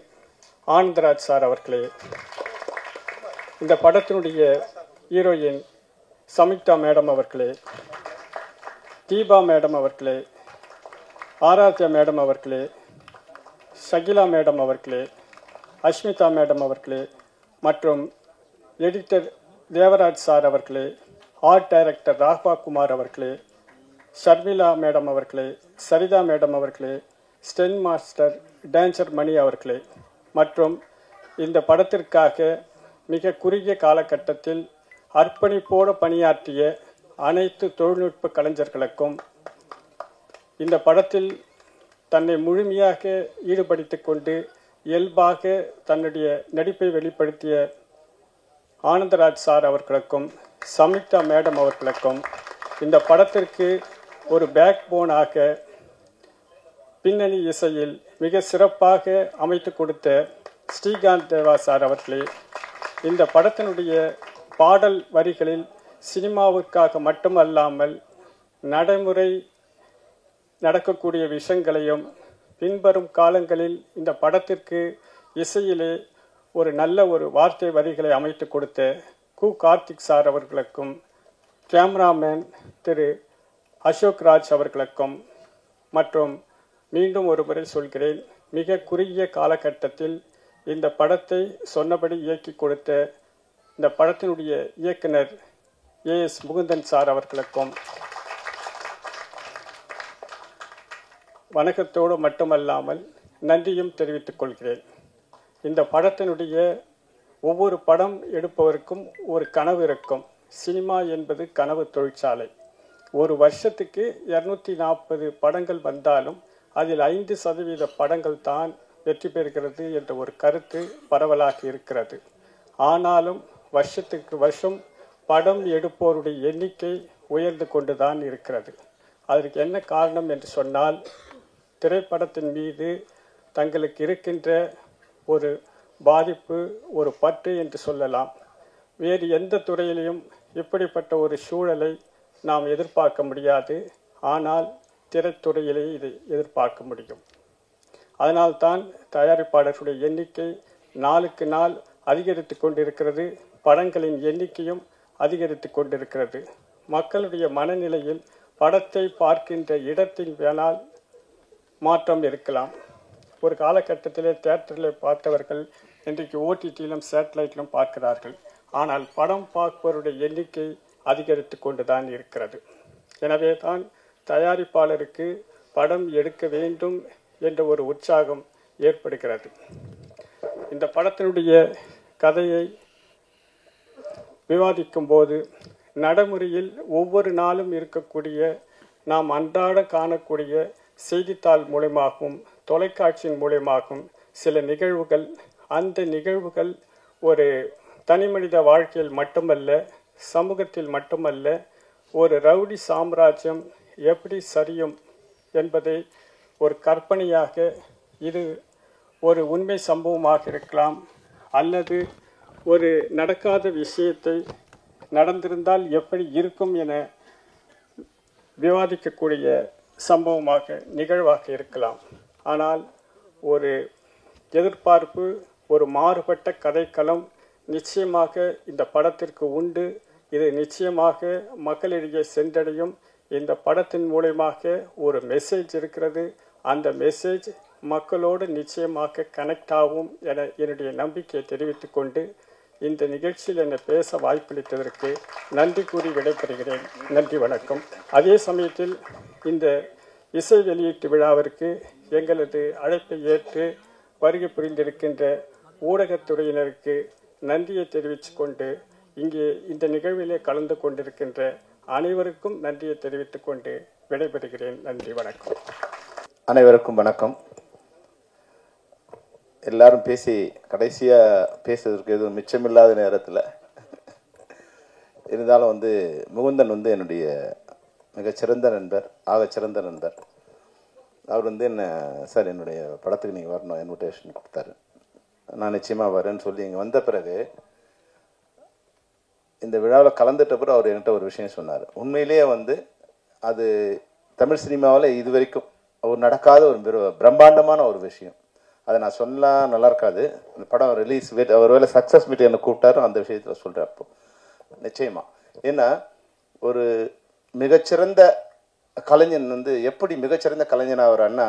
ஆனந்தராஜ் சார் அவர்களே, இந்த படத்தினுடைய ஹீரோயின் சமிக்தா மேடம் அவர்களே, தீபா மேடம் அவர்களே, ஆராத்யா மேடம் அவர்களே, ஷகிலா மேடம் அவர்களே, அஷ்மிதா மேடம் அவர்களே மற்றும் எடிட்டர் தேவராஜ் சார் அவர்களே, ஆர்ட் டைரக்டர் ராகவா குமார் அவர்களே, ஷர்மிளா மேடம் அவர்களே, சரிதா மேடம் அவர்களே, ஸ்டென் மாஸ்டர் டான்சர் மணி அவர்களே மற்றும் இந்த படத்திற்காக மிக குறுகிய காலகட்டத்தில் அர்ப்பணிப்போடு பணியாற்றிய அனைத்து தொழில்நுட்ப கலைஞர்களுக்கும், இந்த படத்தில் தன்னை முழுமையாக ஈடுபடுத்திக் கொண்டு இயல்பாக தன்னுடைய நடிப்பை வெளிப்படுத்திய ஆனந்தராஜ் சார் அவர்களுக்கும் சமிக்தா மேடம் அவர்களுக்கும், இந்த படத்திற்கு ஒரு பேக் போனாக பின்னணி இசையில் மிக சிறப்பாக அமைத்து கொடுத்த ஸ்ரீகாந்த் தேவா சார் அவர்களே, இந்த படத்தினுடைய பாடல் வரிகளில் சினிமாவுக்காக மட்டுமல்லாமல் நடைமுறை நடக்கக்கூடிய விஷயங்களையும் பின்வரும் காலங்களில் இந்த படத்திற்கு இசையிலே ஒரு நல்ல ஒரு வார்த்தை வரிகளை அமைத்து கொடுத்த கு கார்த்திக் சார் அவர்களுக்கும், கேமராமேன் திரு அசோக் ராஜ் அவர்களுக்கும் மற்றும் மீண்டும் ஒரு முறை சொல்கிறேன், மிக குறுகிய காலகட்டத்தில் இந்த படத்தை சொன்னபடி இயக்கி கொடுத்த இந்த படத்தினுடைய இயக்குனர் ஏஎஸ் முகுந்தன் சார் அவர்களுக்கும் வணக்கத்தோடு மட்டுமல்லாமல் நன்றியும் தெரிவித்துக் கொள்கிறேன். இந்த படத்தினுடைய ஒவ்வொரு படம் எடுப்பவருக்கும் ஒரு கனவு இருக்கும். சினிமா என்பது கனவு தொழிற்சாலை. ஒரு வருஷத்துக்கு 240 படங்கள் வந்தாலும் அதில் 5% படங்கள் தான் வெற்றி பெறுகிறது என்ற ஒரு கருத்து பரவலாக இருக்கிறது. ஆனாலும் வருஷத்துக்கு வருஷம் படம் எடுப்போருடைய எண்ணிக்கை உயர்ந்து கொண்டுதான் இருக்கிறது. அதற்கு என்ன காரணம் என்று சொன்னால், திரைப்படத்தின் மீது தங்களுக்கு இருக்கின்ற ஒரு பாதிப்பு, ஒரு பற்று என்று சொல்லலாம். வேறு எந்த துறையிலையும் இப்படிப்பட்ட ஒரு சூழலை நாம் எதிர்பார்க்க முடியாது. ஆனால் திரைத்துறையிலே இதை எதிர்பார்க்க முடியும். அதனால்தான் தயாரிப்பாளர்களுடைய எண்ணிக்கை நாளுக்கு நாள் அதிகரித்து கொண்டிருக்கிறது. படங்களின் எண்ணிக்கையும் அதிகரித்து கொண்டிருக்கிறது. மக்களுடைய மனநிலையில் படத்தை பார்க்கின்ற இடத்தின் வேணால் மாற்றம் இருக்கலாம். ஒரு காலகட்டத்திலே தியேட்டரில் பார்த்தவர்கள் இன்றைக்கு ஓடிடியிலும் சேட்டலைட்டிலும் பார்க்கிறார்கள். ஆனால் படம் பார்ப்பவருடைய எண்ணிக்கை அதிகரித்து கொண்டுதான் இருக்கிறது. எனவே தான் தயாரிப்பாளருக்கு படம் எடுக்க வேண்டும் என்ற ஒரு உற்சாகம் ஏற்படுகிறது. இந்த படத்தினுடைய கதையை விவாதிக்கும் போது நடைமுறையில் ஒவ்வொரு நாளும் இருக்கக்கூடிய, நாம் அன்றாட காணக்கூடிய செய்தித்தாள் மூலமாகவும் தொலைக்காட்சியின் மூலமாகவும் சில நிகழ்வுகள், அந்த நிகழ்வுகள் ஒரு தனிமனித வாழ்க்கையில் மட்டுமல்ல, சமூகத்தில் மட்டுமல்ல, ஒரு ரவுடி சாம்ராஜ்யம் எப்படி சரியும் என்பதை ஒரு கற்பனையாக, இது ஒரு உண்மை சம்பவமாக இருக்கலாம் அல்லது ஒரு நடக்காத விஷயத்தை நடந்திருந்தால் எப்படி இருக்கும் என விவாதிக்கக்கூடிய சம்பவமாக, நிகழ்வாக இருக்கலாம். ஆனால் ஒரு எதிர்பார்ப்பு, ஒரு மாறுபட்ட கதைக்களம் நிச்சயமாக இந்த படத்திற்கு உண்டு. இது நிச்சயமாக மக்களிடையே சென்றடையும். இந்த படத்தின் மூலமாக ஒரு மெசேஜ் இருக்கிறது. அந்த மெசேஜ் மக்களோடு நிச்சயமாக கனெக்ட் ஆகும் என என்னுடைய நம்பிக்கையை தெரிவித்துக் கொண்டு இந்த நிகழ்ச்சியில் என்னை பேச வாய்ப்பளித்ததற்கு நன்றி கூறி விடைபெறுகிறேன். நன்றி, வணக்கம். அதே சமயத்தில் இந்த இசை வெளியீட்டு விழாவிற்கு எங்களது அழைப்பை ஏற்று வருகை புரிந்திருக்கின்ற ஊடகத்துறையினருக்கு நன்றியை தெரிவித்துக் கொண்டு, இங்கே இந்த நிகழ்விலே கலந்து கொண்டிருக்கின்ற அனைவருக்கும் நன்றியை தெரிவித்துக் கொண்டு விடைபெறுகிறேன். நன்றி, வணக்கம். அனைவருக்கும் வணக்கம். எல்லாரும் பேசி கடைசியாக பேசுவதற்கு எதுவும் மிச்சமில்லாத நேரத்தில் இருந்தாலும் முகுந்தன் என்னுடைய மிகச்சிறந்த நண்பர், ஆகச்சிறந்த நண்பர். அவர் என்ன, சார் என்னுடைய படத்துக்கு நீங்கள் வரணும் இன்விடேஷன் கொடுத்தாரு. நான் நிச்சயமாக வரேன்னு சொல்லி இங்கே வந்த பிறகு இந்த விழாவில் கலந்துட்ட பிறகு அவர் என்கிட்ட ஒரு விஷயம் சொன்னார். உண்மையிலேயே அது தமிழ் சினிமாவில் இது வரைக்கும் ஒரு நடக்காத ஒரு பிரம்மாண்டமான ஒரு விஷயம். அதை நான் சொன்னால் நல்லா இருக்காது. அந்த படம் ரிலீஸ் ஒரு வேலை சக்ஸஸ் மீட் என்னை கூப்பிட்டாரு, அந்த விஷயத்தில் சொல்கிறேன். அப்போ நிச்சயமாக ஏன்னா ஒரு மிகச்சிறந்த கலைஞன் வந்து எப்படி மிகச்சிறந்த கலைஞன் ஆகிறான்னா,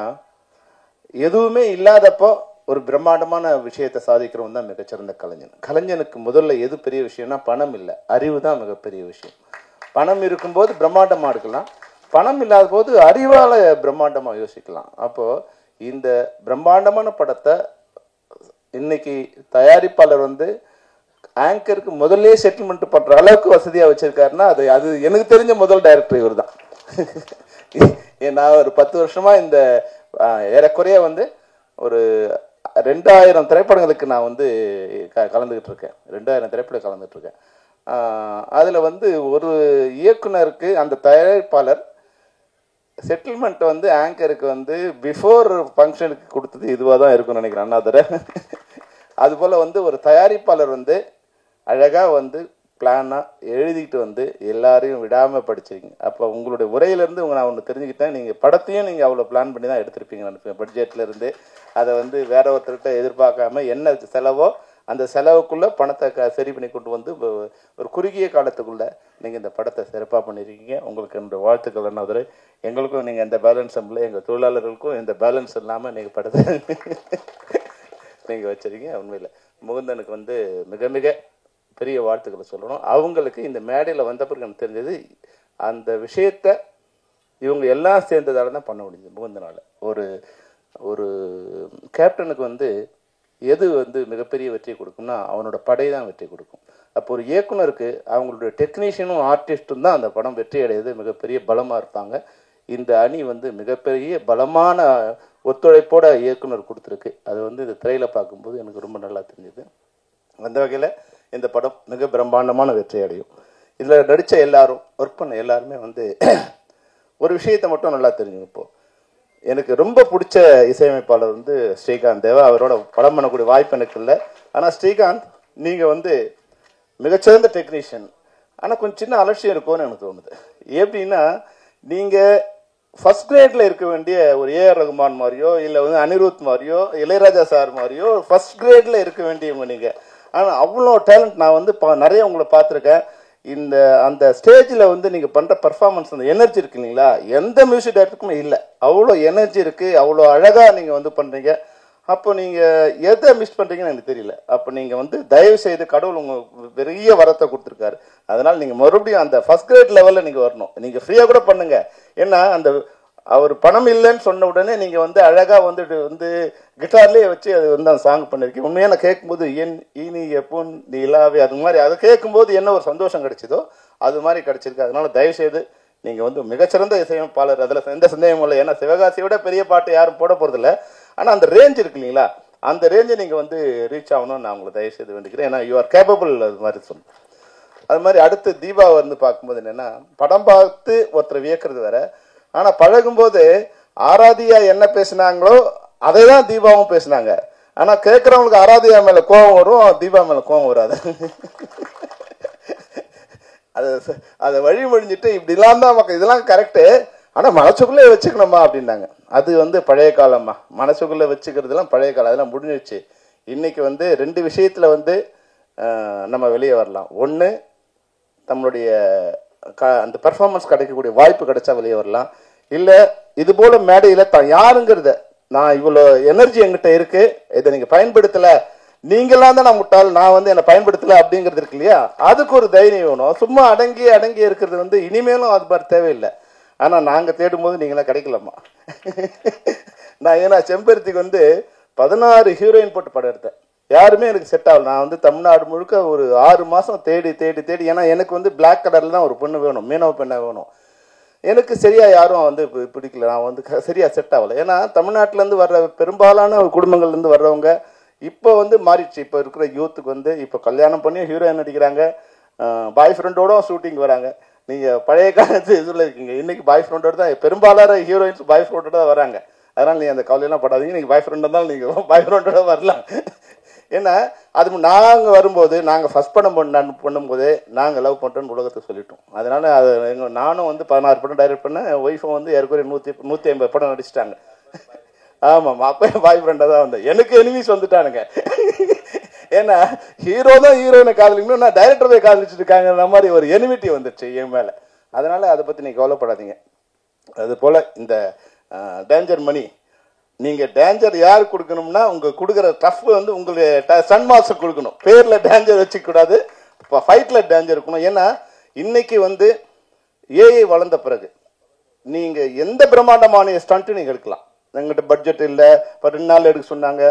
எதுவுமே இல்லாதப்போ ஒரு பிரம்மாண்டமான விஷயத்தை சாதிக்கிறவன் தான் மிகச்சிறந்த கலைஞன். கலைஞனுக்கு முதல்ல எது பெரிய விஷயம்னா பணம் இல்லை, அறிவு தான் மிகப்பெரிய விஷயம். பணம் இருக்கும்போது பிரம்மாண்டமாக இருக்கலாம், பணம் இல்லாத போது அறிவால் பிரம்மாண்டமாக யோசிக்கலாம். அப்போது இந்த பிரம்மாண்டமான படத்தை இன்னைக்கு தயாரிப்பாளர் வந்து ஆங்கருக்கு முதல்ல செட்டில்மெண்ட் பண்ணுற அளவுக்கு வசதியாக வச்சுருக்காருன்னா அது எனக்கு தெரிஞ்ச முதல் டைரக்டர் இவர் தான். நான் ஒரு 10 வருஷமாக இந்த ஏறக்குறைய வந்து ஒரு 2000 திரைப்படங்களுக்கு நான் வந்து கலந்துக்கிட்டு இருக்கேன். 2000 திரைப்படம் கலந்துட்டு இருக்கேன். அதில் வந்து ஒரு இயக்குனருக்கு அந்த தயாரிப்பாளர் செட்டில்மெண்ட் வந்து ஆங்கருக்கு வந்து பிஃபோர் ஃபங்க்ஷனுக்கு கொடுத்தது இதுவாக தான் இருக்கும்னு நினைக்கிறேன் அண்ணாதுரை. அதுபோல் வந்து ஒரு தயாரிப்பாளர் வந்து அழகாக வந்து பிளானாக எழுதிக்கிட்டு வந்து எல்லாரையும் விடாமல் படிச்சிருக்கீங்க. அப்போ உங்களுடைய உரையிலேருந்து நான் ஒன்று தெரிஞ்சுக்கிட்டேன், நீங்கள் படத்தையும் நீங்கள் அவ்வளோ பிளான் பண்ணி தான் எடுத்திருப்பீங்கன்னு நினைப்பேன். பட்ஜெட்லேருந்து அதை வந்து வேற ஒருத்தர்கிட்ட எதிர்பார்க்காம என்ன செலவோ அந்த செலவுக்குள்ளே பணத்தை சரி பண்ணி கொண்டு வந்து ஒரு குறுகிய காலத்துக்குள்ளே நீங்கள் இந்த படத்தை சிறப்பாக பண்ணியிருக்கீங்க. உங்களுக்கு என்னுடைய வாழ்த்துக்கள் அண்ணாதுரை. எங்களுக்கும் நீங்கள் எந்த பேலன்ஸும் இல்லை, எங்கள் தொழிலாளர்களுக்கும் எந்த பேலன்ஸ் இல்லாமல் நீங்கள் படத்தை நீங்கள் வச்சுருக்கீங்க. உண்மையில் முகுந்தனுக்கு வந்து மிக மிக பெரிய வாழ்த்துக்களை சொல்லணும். அவங்களுக்கு இந்த மேடையில் வந்த பிறகு எனக்கு தெரிஞ்சது அந்த விஷயத்த இவங்க எல்லாம் சேர்ந்ததால தான் பண்ண முடியுது. முகுந்தனால் ஒரு ஒரு கேப்டனுக்கு வந்து எது வந்து மிகப்பெரிய வெற்றி கொடுக்கும்னா அவனோட படை தான் வெற்றி கொடுக்கும். அப்போ ஒரு இயக்குனருக்கு அவங்களுடைய டெக்னீஷியனும் ஆர்டிஸ்ட்டும் தான் அந்த படம் வெற்றி அடையிறது மிகப்பெரிய பலமாக இருப்பாங்க. இந்த அணி வந்து மிகப்பெரிய பலமான ஒத்துழைப்போட இயக்குனர் கொடுத்துருக்கு. அது வந்து இந்த திரையில் பார்க்கும்போது எனக்கு ரொம்ப நல்லா தெரிஞ்சுது. அந்த வகையில் இந்த படம் மிக பிரம்மாண்டமான வெற்றி அடையும். இதில் நடித்த எல்லாரும் ஒர்க் பண்ண எல்லாருமே வந்து ஒரு விஷயத்தை மட்டும் நல்லா தெரிஞ்சுங்க. இப்போது எனக்கு ரொம்ப பிடிச்ச இசையமைப்பாளர் வந்து ஸ்ரீகாந்த் தேவா. அவரோட படம் பண்ணக்கூடிய வாய்ப்பு எனக்கு இல்லை. ஆனால் ஸ்ரீகாந்த் நீங்கள் வந்து மிகச்சிறந்த டெக்னீஷியன், ஆனால் கொஞ்சம் சின்ன அலட்சியம் இருக்கும்னு எனக்கு தோணுது. எப்படின்னா நீங்கள் ஃபர்ஸ்ட் கிரேடில் இருக்க வேண்டிய ஒரு ஏஆர் ரகுமான் மாதிரியோ இல்லை வந்து அனிருத் மாதிரியோ இளையராஜா சார் மாதிரியோ ஃபர்ஸ்ட் கிரேடில் இருக்க வேண்டியவங்க நீங்கள். ஆனால் அவ்வளோ டேலண்ட் நான் வந்து நிறைய உங்களை பார்த்துருக்கேன். இந்த அந்த ஸ்டேஜில் வந்து நீங்கள் பண்ணுற பர்ஃபார்மன்ஸ் அந்த எனர்ஜி இருக்கு இல்லைங்களா, எந்த மியூசிக் டைரக்டருக்குமே இல்லை. அவ்வளோ எனர்ஜி இருக்குது, அவ்வளோ அழகாக நீங்கள் வந்து பண்ணுறீங்க. அப்போ நீங்கள் எதை மிஸ் பண்ணுறீங்கன்னு எனக்கு தெரியல. அப்போ நீங்கள் வந்து தயவு செய்து கடவுள் உங்களுக்கு பெரிய வரத்தை கொடுத்துருக்காரு. அதனால் நீங்கள் மறுபடியும் அந்த ஃபர்ஸ்ட் கிரேட் லெவலில் நீங்கள் வரணும். நீங்கள் ஃப்ரீயாக கூட பண்ணுங்கள். ஏன்னா அந்த அவர் பணம் இல்லைன்னு சொன்ன உடனே நீங்கள் வந்து அழகாக வந்து கிட்டார்லேயே வச்சு அது வந்து அந்த சாங் பண்ணியிருக்கேன். உண்மையாக நான் கேட்கும்போது நீ எப்போ நீ இல்லாவே அது மாதிரி அதை கேட்கும்போது என்ன ஒரு சந்தோஷம் கிடைச்சிதோ அது மாதிரி கிடைச்சிருக்கு. அதனால தயவுசெய்து நீங்கள் வந்து மிகச்சிறந்த இசையமைப்பாளர், அதில் எந்த சந்தேகமும் இல்லை. ஏன்னா சிவகாசியோட பெரிய பாட்டு யாரும் போட போகிறதில்ல. ஆனால் அந்த ரேஞ்ச் இருக்கு இல்லைங்களா, அந்த ரேஞ்சை நீங்கள் வந்து ரீச் ஆகணும்னு நான் உங்களை தயவுசெய்து வேண்டிக்கிறேன். ஏன்னா யூ ஆர் கேப்பபிள். அது மாதிரி சொல்லணும். அது மாதிரி அடுத்து தீபா வந்து பார்க்கும்போது என்னென்னா, படம் பார்த்து ஒருத்தர் வியக்கிறது வேற, ஆனால் பழகும்போது ஆராதியா என்ன பேசினாங்களோ அதை தான் தீபாவும் பேசினாங்க. ஆனால் கேட்குறவங்களுக்கு ஆராதியா மேலே கோபம் வரும், தீபா மேலே கோபம் வராது. அதை வழிமொழிஞ்சிட்டு இப்படிலாம் தான் மக்கள் இதெல்லாம் கரெக்டு, ஆனால் மனசுக்குள்ளே வச்சுக்கணுமா அப்படின்னாங்க. அது வந்து பழைய காலம்மா, மனசுக்குள்ளே வச்சுக்கிறதுலாம் பழைய காலம், அதெல்லாம் முடிஞ்சிடுச்சு. இன்னைக்கு வந்து 2 விஷயத்தில் வந்து நம்ம வெளியே வரலாம். ஒன்று, நம்மளுடைய அந்த பர்ஃபார்மன்ஸ் கிடைக்கக்கூடிய வாய்ப்பு கிடைச்சா வெளியே வரலாம். இல்லை இது போல மேடையில் தான் யாருங்கிறத நான் இவ்வளோ எனர்ஜி என்கிட்ட இருக்கு, இதை நீங்கள் பயன்படுத்தலை, நீங்களாம் தான் நான் முட்டாள், நான் வந்து என்னை பயன்படுத்தலை அப்படிங்கிறது இருக்கு இல்லையா, அதுக்கு ஒரு தைரியம் வேணும். சும்மா அடங்கி இருக்கிறது வந்து இனிமேலும் அது மாதிரி தேவையில்லை. ஆனால் நாங்கள் தேடும்போது நீங்களாம் கிடைக்கலாமா? நான் ஏன்னா செம்பருத்திக்கு வந்து 16 ஹீரோயின் போட்டு படம் எடுத்தேன். யாருமே எனக்கு செட் ஆகல. நான் வந்து தமிழ்நாடு முழுக்க ஒரு 6 மாதம் தேடி தேடி தேடி, ஏன்னா எனக்கு வந்து பிளாக் கலரில் தான் ஒரு பொண்ணு வேணும், மீனவ பெண்ணாக வேணும். எனக்கு சரியா யாரும் வந்து பிடிக்கல, நான் வந்து சரியா செட் ஆகலை. ஏன்னா தமிழ்நாட்டிலேருந்து வர்ற பெரும்பாலான குடும்பங்கள்லேருந்து வர்றவங்க இப்போ வந்து மாறிடுச்சு. இப்போ இருக்கிற யூத்துக்கு வந்து இப்போ கல்யாணம் பண்ணி ஹீரோயின் நடிக்கிறாங்க, பாய் ஃப்ரெண்டோட ஷூட்டிங் வராங்க. நீங்கள் பழைய காலத்து இதில் இருக்கீங்க. இன்னைக்கு பாய் ஃப்ரெண்டோட தான் பெரும்பாலான ஹீரோயின்ஸ் பாய் ஃப்ரெண்டோட தான் வராங்க. அதனால் நீங்கள் அந்த கவலையெல்லாம் படாதீங்க. நீங்கள் பாய் ஃப்ரெண்டாக இருந்தாலும் நீங்கள் பாய் ஃப்ரெண்டோட வரலாம். ஏன்னா அது நாங்கள் வரும்போது நாங்கள் ஃபஸ்ட் படம் பண்ணும்போது நாங்கள் லவ் பண்ணுறோன்னு உலகத்தை சொல்லிட்டோம். அதனால் அது நானும் வந்து 16 படம் டைரக்ட் பண்ணேன். என் ஒய்ஃபும் வந்து ஏற்கனவே 150 படம் நடிச்சிட்டாங்க. ஆமாம், அப்போ பாய் ஃப்ரெண்டாக தான் வந்தேன். எனக்கு எனிமீஸ் வந்துட்டானுங்க. ஏன்னா ஹீரோ தான் ஹீரோயினை காதலிக்கணும், நான் டைரக்டர் போய் காதலிச்சுட்டு இருக்காங்கிற மாதிரி ஒரு எனிமிட்டி வந்துடுச்சு என் மேலே. அதனால் அதை பற்றி நீங்கள் கவலைப்படாதீங்க. அதுபோல் இந்த டேஞ்சர் மணி நீங்கள் டேஞ்சர் யார் கொடுக்கணும்னா உங்கள் கொடுக்குற டஃப் வந்து உங்களுக்கு சன் மாஸ்டர் கொடுக்கணும். பேரில் டேஞ்சர் வச்சுக்கூடாது, இப்போ ஃபைட்டில் டேஞ்சர் இருக்கணும். ஏன்னா இன்னைக்கு வந்து ஏஐ வளர்ந்த பிறகு நீங்கள் எந்த பிரம்மாண்டமான ஸ்டண்ட்டு நீங்கள் எடுக்கலாம். எங்கிட்ட பட்ஜெட் இல்லை, இப்போ 2 நாள் எடுக்க சொன்னாங்க,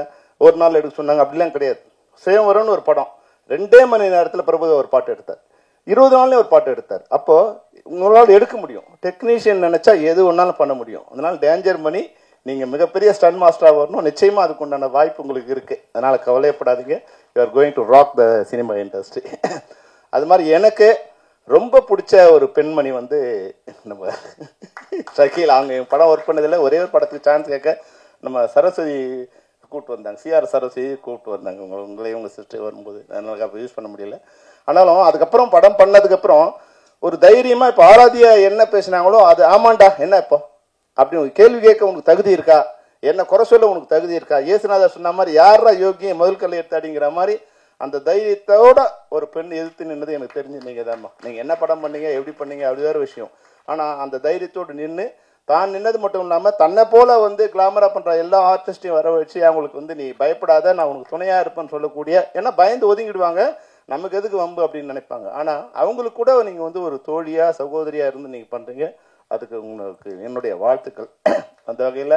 1 நாள் எடுக்க சொன்னாங்க, அப்படிலாம் கிடையாது. சுயம்வரம்னு ஒரு படம் 2 மணி நேரத்தில் பிரபுதா ஒரு பாட்டு எடுத்தார், 20 நாள்லேயே ஒரு பாட்டு எடுத்தார். அப்போ உங்களால் எடுக்க முடியும். டெக்னீஷியன் நினைச்சா எது ஒன்றாலும் பண்ண முடியும். அதனால டேஞ்சர் மணி நீங்கள் மிகப்பெரிய ஸ்டன் மாஸ்டராக வரணும். நிச்சயமாக அதுக்கு உண்டான வாய்ப்பு உங்களுக்கு இருக்கு. அதனால கவலையப்படாதீங்க. You are going to rock the cinema industry. அது மாதிரி எனக்கு ரொம்ப பிடிச்ச ஒரு பெண்மணி வந்து நம்ம ஷக்கீல். அவங்க படம் ஒர்க் பண்ணதில்லை, ஒரே ஒரு படத்துக்கு சான்ஸ் கேட்க நம்ம சரஸ்வதி கூப்பிட்டு வந்தாங்க, சிஆர் சரஸ்வதி கூப்பிட்டு வந்தாங்க. உங்களையும் உங்கள் சிஸ்டர் வரும்போது அதனால அப்போ யூஸ் பண்ண முடியல. ஆனாலும் அதுக்கப்புறம் படம் பண்ணதுக்கப்புறம் ஒரு தைரியமாக இப்போ ஆராதியா என்ன பேசினாங்களோ அது ஆமாண்டா என்ன இப்போ அப்படின்னு கேள்வி கேட்க உனக்கு தகுதி இருக்கா, என்ன குறை சொல்ல உனக்கு தகுதி இருக்கா, இயேசுநாதர் சொன்ன மாதிரி யாரா யோகியம் முதல் கல்லை எடுத்தாடிங்கிற மாதிரி அந்த தைரியத்தோட ஒரு பெண் எதிர்த்து நின்னது எனக்கு தெரிஞ்சு நீங்கள் தான்மா. நீங்கள் என்ன படம் பண்ணீங்க, எப்படி பண்ணீங்க, அப்படி வேறு விஷயம். ஆனால் அந்த தைரியத்தோடு நின்று தான் நின்னது மட்டும் இல்லாமல் தன்னை போல வந்து கிளாமரா பண்ணுற எல்லா ஆர்டிஸ்டையும் வர வச்சு அவங்களுக்கு வந்து நீ பயப்படாத, நான் உனக்கு துணையாக இருப்பேன்னு சொல்லக்கூடிய, ஏன்னா பயந்து ஒதுங்கிடுவாங்க, நமக்கு எதுக்கு வம்பு அப்படின்னு நினைப்பாங்க. ஆனால் அவங்களுக்கு கூட நீங்கள் வந்து ஒரு தோழியாக சகோதரியாக இருந்து நீங்கள் பண்ணுறீங்க. அதுக்கு உங்களுக்கு என்னுடைய வாழ்த்துக்கள். அந்த வகையில்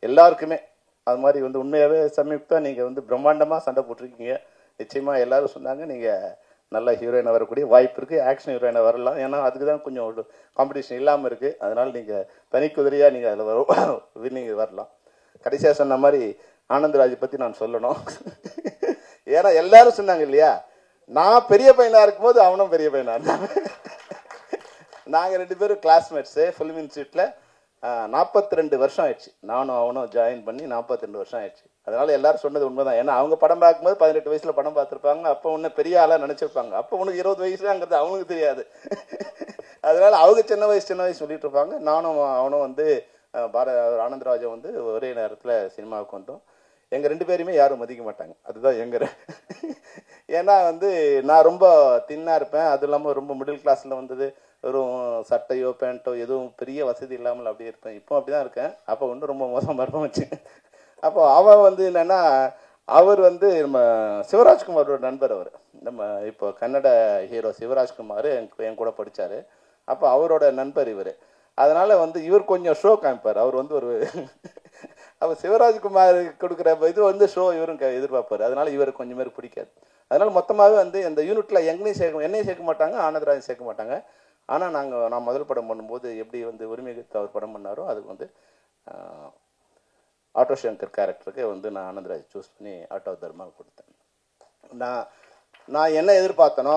எல்லாருக்குமே அது மாதிரி வந்து உண்மையாகவே சமீபத்தாக நீங்கள் வந்து பிரம்மாண்டமாக சண்டை போட்டிருக்கீங்க. நிச்சயமாக எல்லாரும் சொன்னாங்க நீங்கள் நல்ல ஹீரோயினை வரக்கூடிய வாய்ப்பு இருக்குது, ஆக்ஷன் ஹீரோயினை வரலாம். ஏன்னா அதுக்கு தான் கொஞ்சம் ஒரு காம்படிஷன் இல்லாமல் இருக்குது. அதனால் நீங்கள் தனி குதிரையாக நீங்கள் அதில் நீங்கள் வரலாம். கடைசியாக சொன்ன மாதிரி ஆனந்தராஜை பற்றி நான் சொல்லணும். ஏன்னா எல்லாரும் சொன்னாங்க இல்லையா, நான் பெரிய பையனாக இருக்கும்போது அவனும் பெரிய பையனாக இருந்தாங்க. நாங்கள் 2 பேரும் கிளாஸ்மேட்ஸு. ஃபிலிம் இன்ஸ்டியூட்டில் 42 வருஷம் ஆயிடுச்சு. நானும் அவனும் ஜாயின் பண்ணி 42 வருஷம் ஆயிடுச்சு. அதனால எல்லாரும் சொன்னது உண்மைதான். ஏன்னா அவங்க படம் பார்க்கும்போது 18 வயசில் படம் பார்த்துருப்பாங்க. அப்போ ஒன்று பெரிய ஆளாக நினச்சிருப்பாங்க. அப்போ உனக்கு 20 வயசுங்கிறது அவனுக்கு தெரியாது. அதனால அவங்க சின்ன வயசு சொல்லிட்டு இருப்பாங்க. நானும் அவனும் வந்து ஆனந்தராஜன் வந்து ஒரே நேரத்தில் சினிமாவுக்கு வந்தோம். எங்கள் 2 பேருமே யாரும் மதிக்க மாட்டாங்க. அதுதான் ஏன்னா வந்து நான் ரொம்ப தின்னாக இருப்பேன். அது இல்லாமல் ரொம்ப மிடில் கிளாஸில் வந்தது, வெறும் சட்டையோ பேண்ட்டோ எதுவும் பெரிய வசதி இல்லாமல் அப்படியே இருப்பேன். இப்போ அப்படி தான் இருக்கேன். அப்போ ஒன்றும் ரொம்ப மோசமாக இருப்பேன் வச்சு. அப்போ அவன் வந்து என்னென்னா, அவர் வந்து நம்ம சிவராஜ்குமாரோட நண்பர். அவர் நம்ம இப்போ கன்னட ஹீரோ சிவராஜ்குமார் என் கூட படித்தார். அப்போ அவரோட நண்பர் இவர். அதனால் வந்து இவர் கொஞ்சம் ஷோ காமிப்பார். அவர் வந்து ஒரு அவர் சிவராஜ்குமார் கொடுக்குற இது வந்து ஷோ இவரும் எதிர்பார்ப்பார். அதனால் இவருக்கு கொஞ்சம் பேர் பிடிக்காது. அதனால் மொத்தமாகவே வந்து இந்த யூனிட்டில் என்னையும் சேர்க்க மாட்டாங்க, ஆனந்தராஜன் சேர்க்க மாட்டாங்க. ஆனால் நான் முதல் படம் பண்ணும்போது எப்படி வந்து உரிமைக்கு அவர் படம் பண்ணாரோ அதுக்கு வந்து ஆட்டோ சங்கர் கேரக்டருக்கு வந்து நான் ஆனந்தராஜ் சூஸ் பண்ணி ஆட்டோ தர்மா கொடுத்தேன். நான் என்ன எதிர்பார்த்தனோ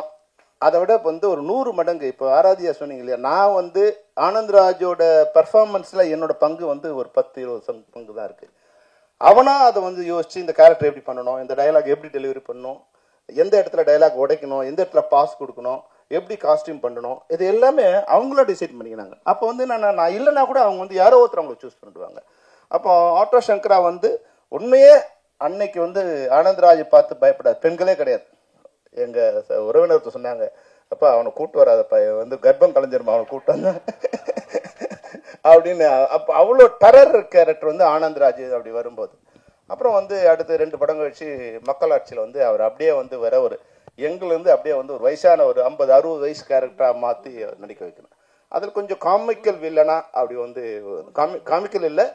அதை விட இப்போ வந்து ஒரு 100 மடங்கு. இப்போ ஆராதியா சொன்னீங்க இல்லையா, நான் வந்து ஆனந்தராஜோட பர்ஃபார்மன்ஸில் என்னோட பங்கு வந்து ஒரு 10-20 பங்கு தான் இருக்குது. அவனா அதை வந்து யோசிச்சு இந்த கேரக்டர் எப்படி பண்ணணும், இந்த டைலாக் எப்படி டெலிவரி பண்ணணும், எந்த இடத்துல டைலாக் உடைக்கணும், எந்த இடத்துல பாஸ் கொடுக்கணும், எப்படி காஸ்டியூம் பண்ணணும், இது எல்லாமே அவங்கள டிசைட் பண்ணிக்கினாங்க. அப்போ வந்து நான் இல்லைன்னா கூட அவங்க வந்து யாரோ ஒருத்தர் அவங்களை சூஸ் பண்ணிடுவாங்க. அப்போ ஆட்டோ சங்கரா வந்து உண்மையே அன்னைக்கு வந்து ஆனந்தராஜை பார்த்து பயப்படாது பெண்களே கிடையாது. எங்கள் உறவினர்கிட்ட சொன்னாங்க, அப்போ அவனை கூப்பிட்டு வராதப்பா, வந்து கர்ப்பம் கலைஞ்சிருமா அவனை கூப்பிட்டு வந்தேன் அப்படின்னு. அப்போ அவ்வளோ டெரர் கேரக்டர் வந்து ஆனந்தராஜ் அப்படி வரும்போது. அப்புறம் வந்து அடுத்து 2 படம் கழிச்சு மக்களாட்சியில் வந்து அவர் அப்படியே வந்து வர ஒரு எங்கிலிருந்து அப்படியே வந்து ஒரு வயசான ஒரு 50-60 வயசு கேரக்டராக மாற்றி நடிக்க வைக்கணும். அதில் கொஞ்சம் காமிக்கல் வில்லனா அப்படி வந்து காமிக்கல் இல்லை,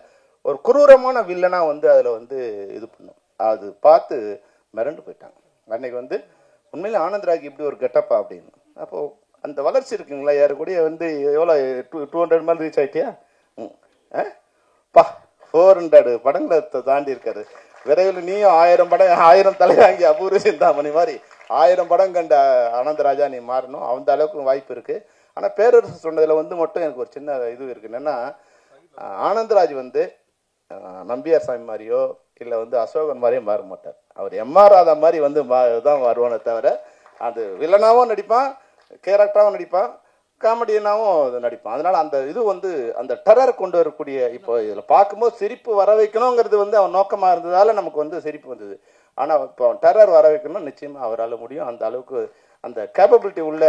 ஒரு குரூரமான வில்லனா வந்து அதில் வந்து இது பண்ணும். அது பார்த்து மிரண்டு போயிட்டாங்க. அன்னைக்கு வந்து உண்மையிலே ஆனந்தராஜ் இப்படி ஒரு கெட்டப்பா அப்படின்னு. அப்போது அந்த வளர்ச்சி இருக்குங்களா, யாரு கூட வந்து எவ்வளோ 200 மேலே ரீச் ஆகிட்டியா? பா 400 படங்களை தாண்டி இருக்காரு. விரைவில் நீயும் 1000 தலை வாங்கி அபூர்வ சிந்தாமணி மாதிரி 1000 படம் கண்ட ஆனந்தராஜா நீ மாறணும். அந்த அளவுக்கு வாய்ப்பு இருக்குது. ஆனால் பேரரசு சொன்னதில் வந்து மட்டும் எனக்கு ஒரு சின்ன இது இருக்குது. என்னென்னா, ஆனந்தராஜ் வந்து நம்பியார் சாமி மாதிரியோ இல்லை வந்து அசோகன் மாதிரியோ மாற மாட்டார். அவர் எம்ஆர் ராதா மாதிரி வந்து தான் வருவானே தவிர, அது வில்லனாகவும் நடிப்பான், கேரக்டராகவும் நடிப்பான், காமெடியனாகவும் நடிப்பான். அதனால் அந்த இது வந்து அந்த டெரர் கொண்டு வரக்கூடிய, இப்போ இதில் பார்க்கும்போது சிரிப்பு வர வைக்கணுங்கிறது வந்து அவன் நோக்கமாக இருந்ததால் நமக்கு வந்து சிரிப்பு வந்தது. ஆனால் இப்போ டெரர் வர வைக்கணும்னா நிச்சயமாக அவரால் முடியும். அந்த அளவுக்கு அந்த கேப்பபிலிட்டி உள்ள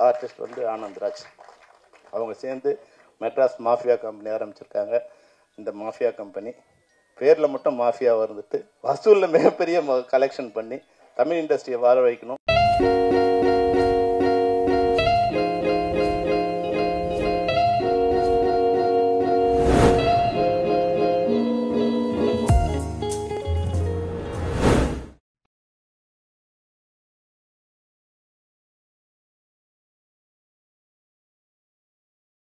ஆர்டிஸ்ட் வந்து ஆனந்தராஜ். அவங்க சேர்ந்து மெட்ராஸ் மாஃபியா கம்பெனி ஆரம்பிச்சிருக்காங்க. இந்த மாஃபியா கம்பெனி பேரில் மட்டும் மாஃபியா வந்துட்டு வசூலில் மிகப்பெரிய கலெக்ஷன் பண்ணி தமிழ் இண்டஸ்ட்ரியை வாழ வைக்கணும்.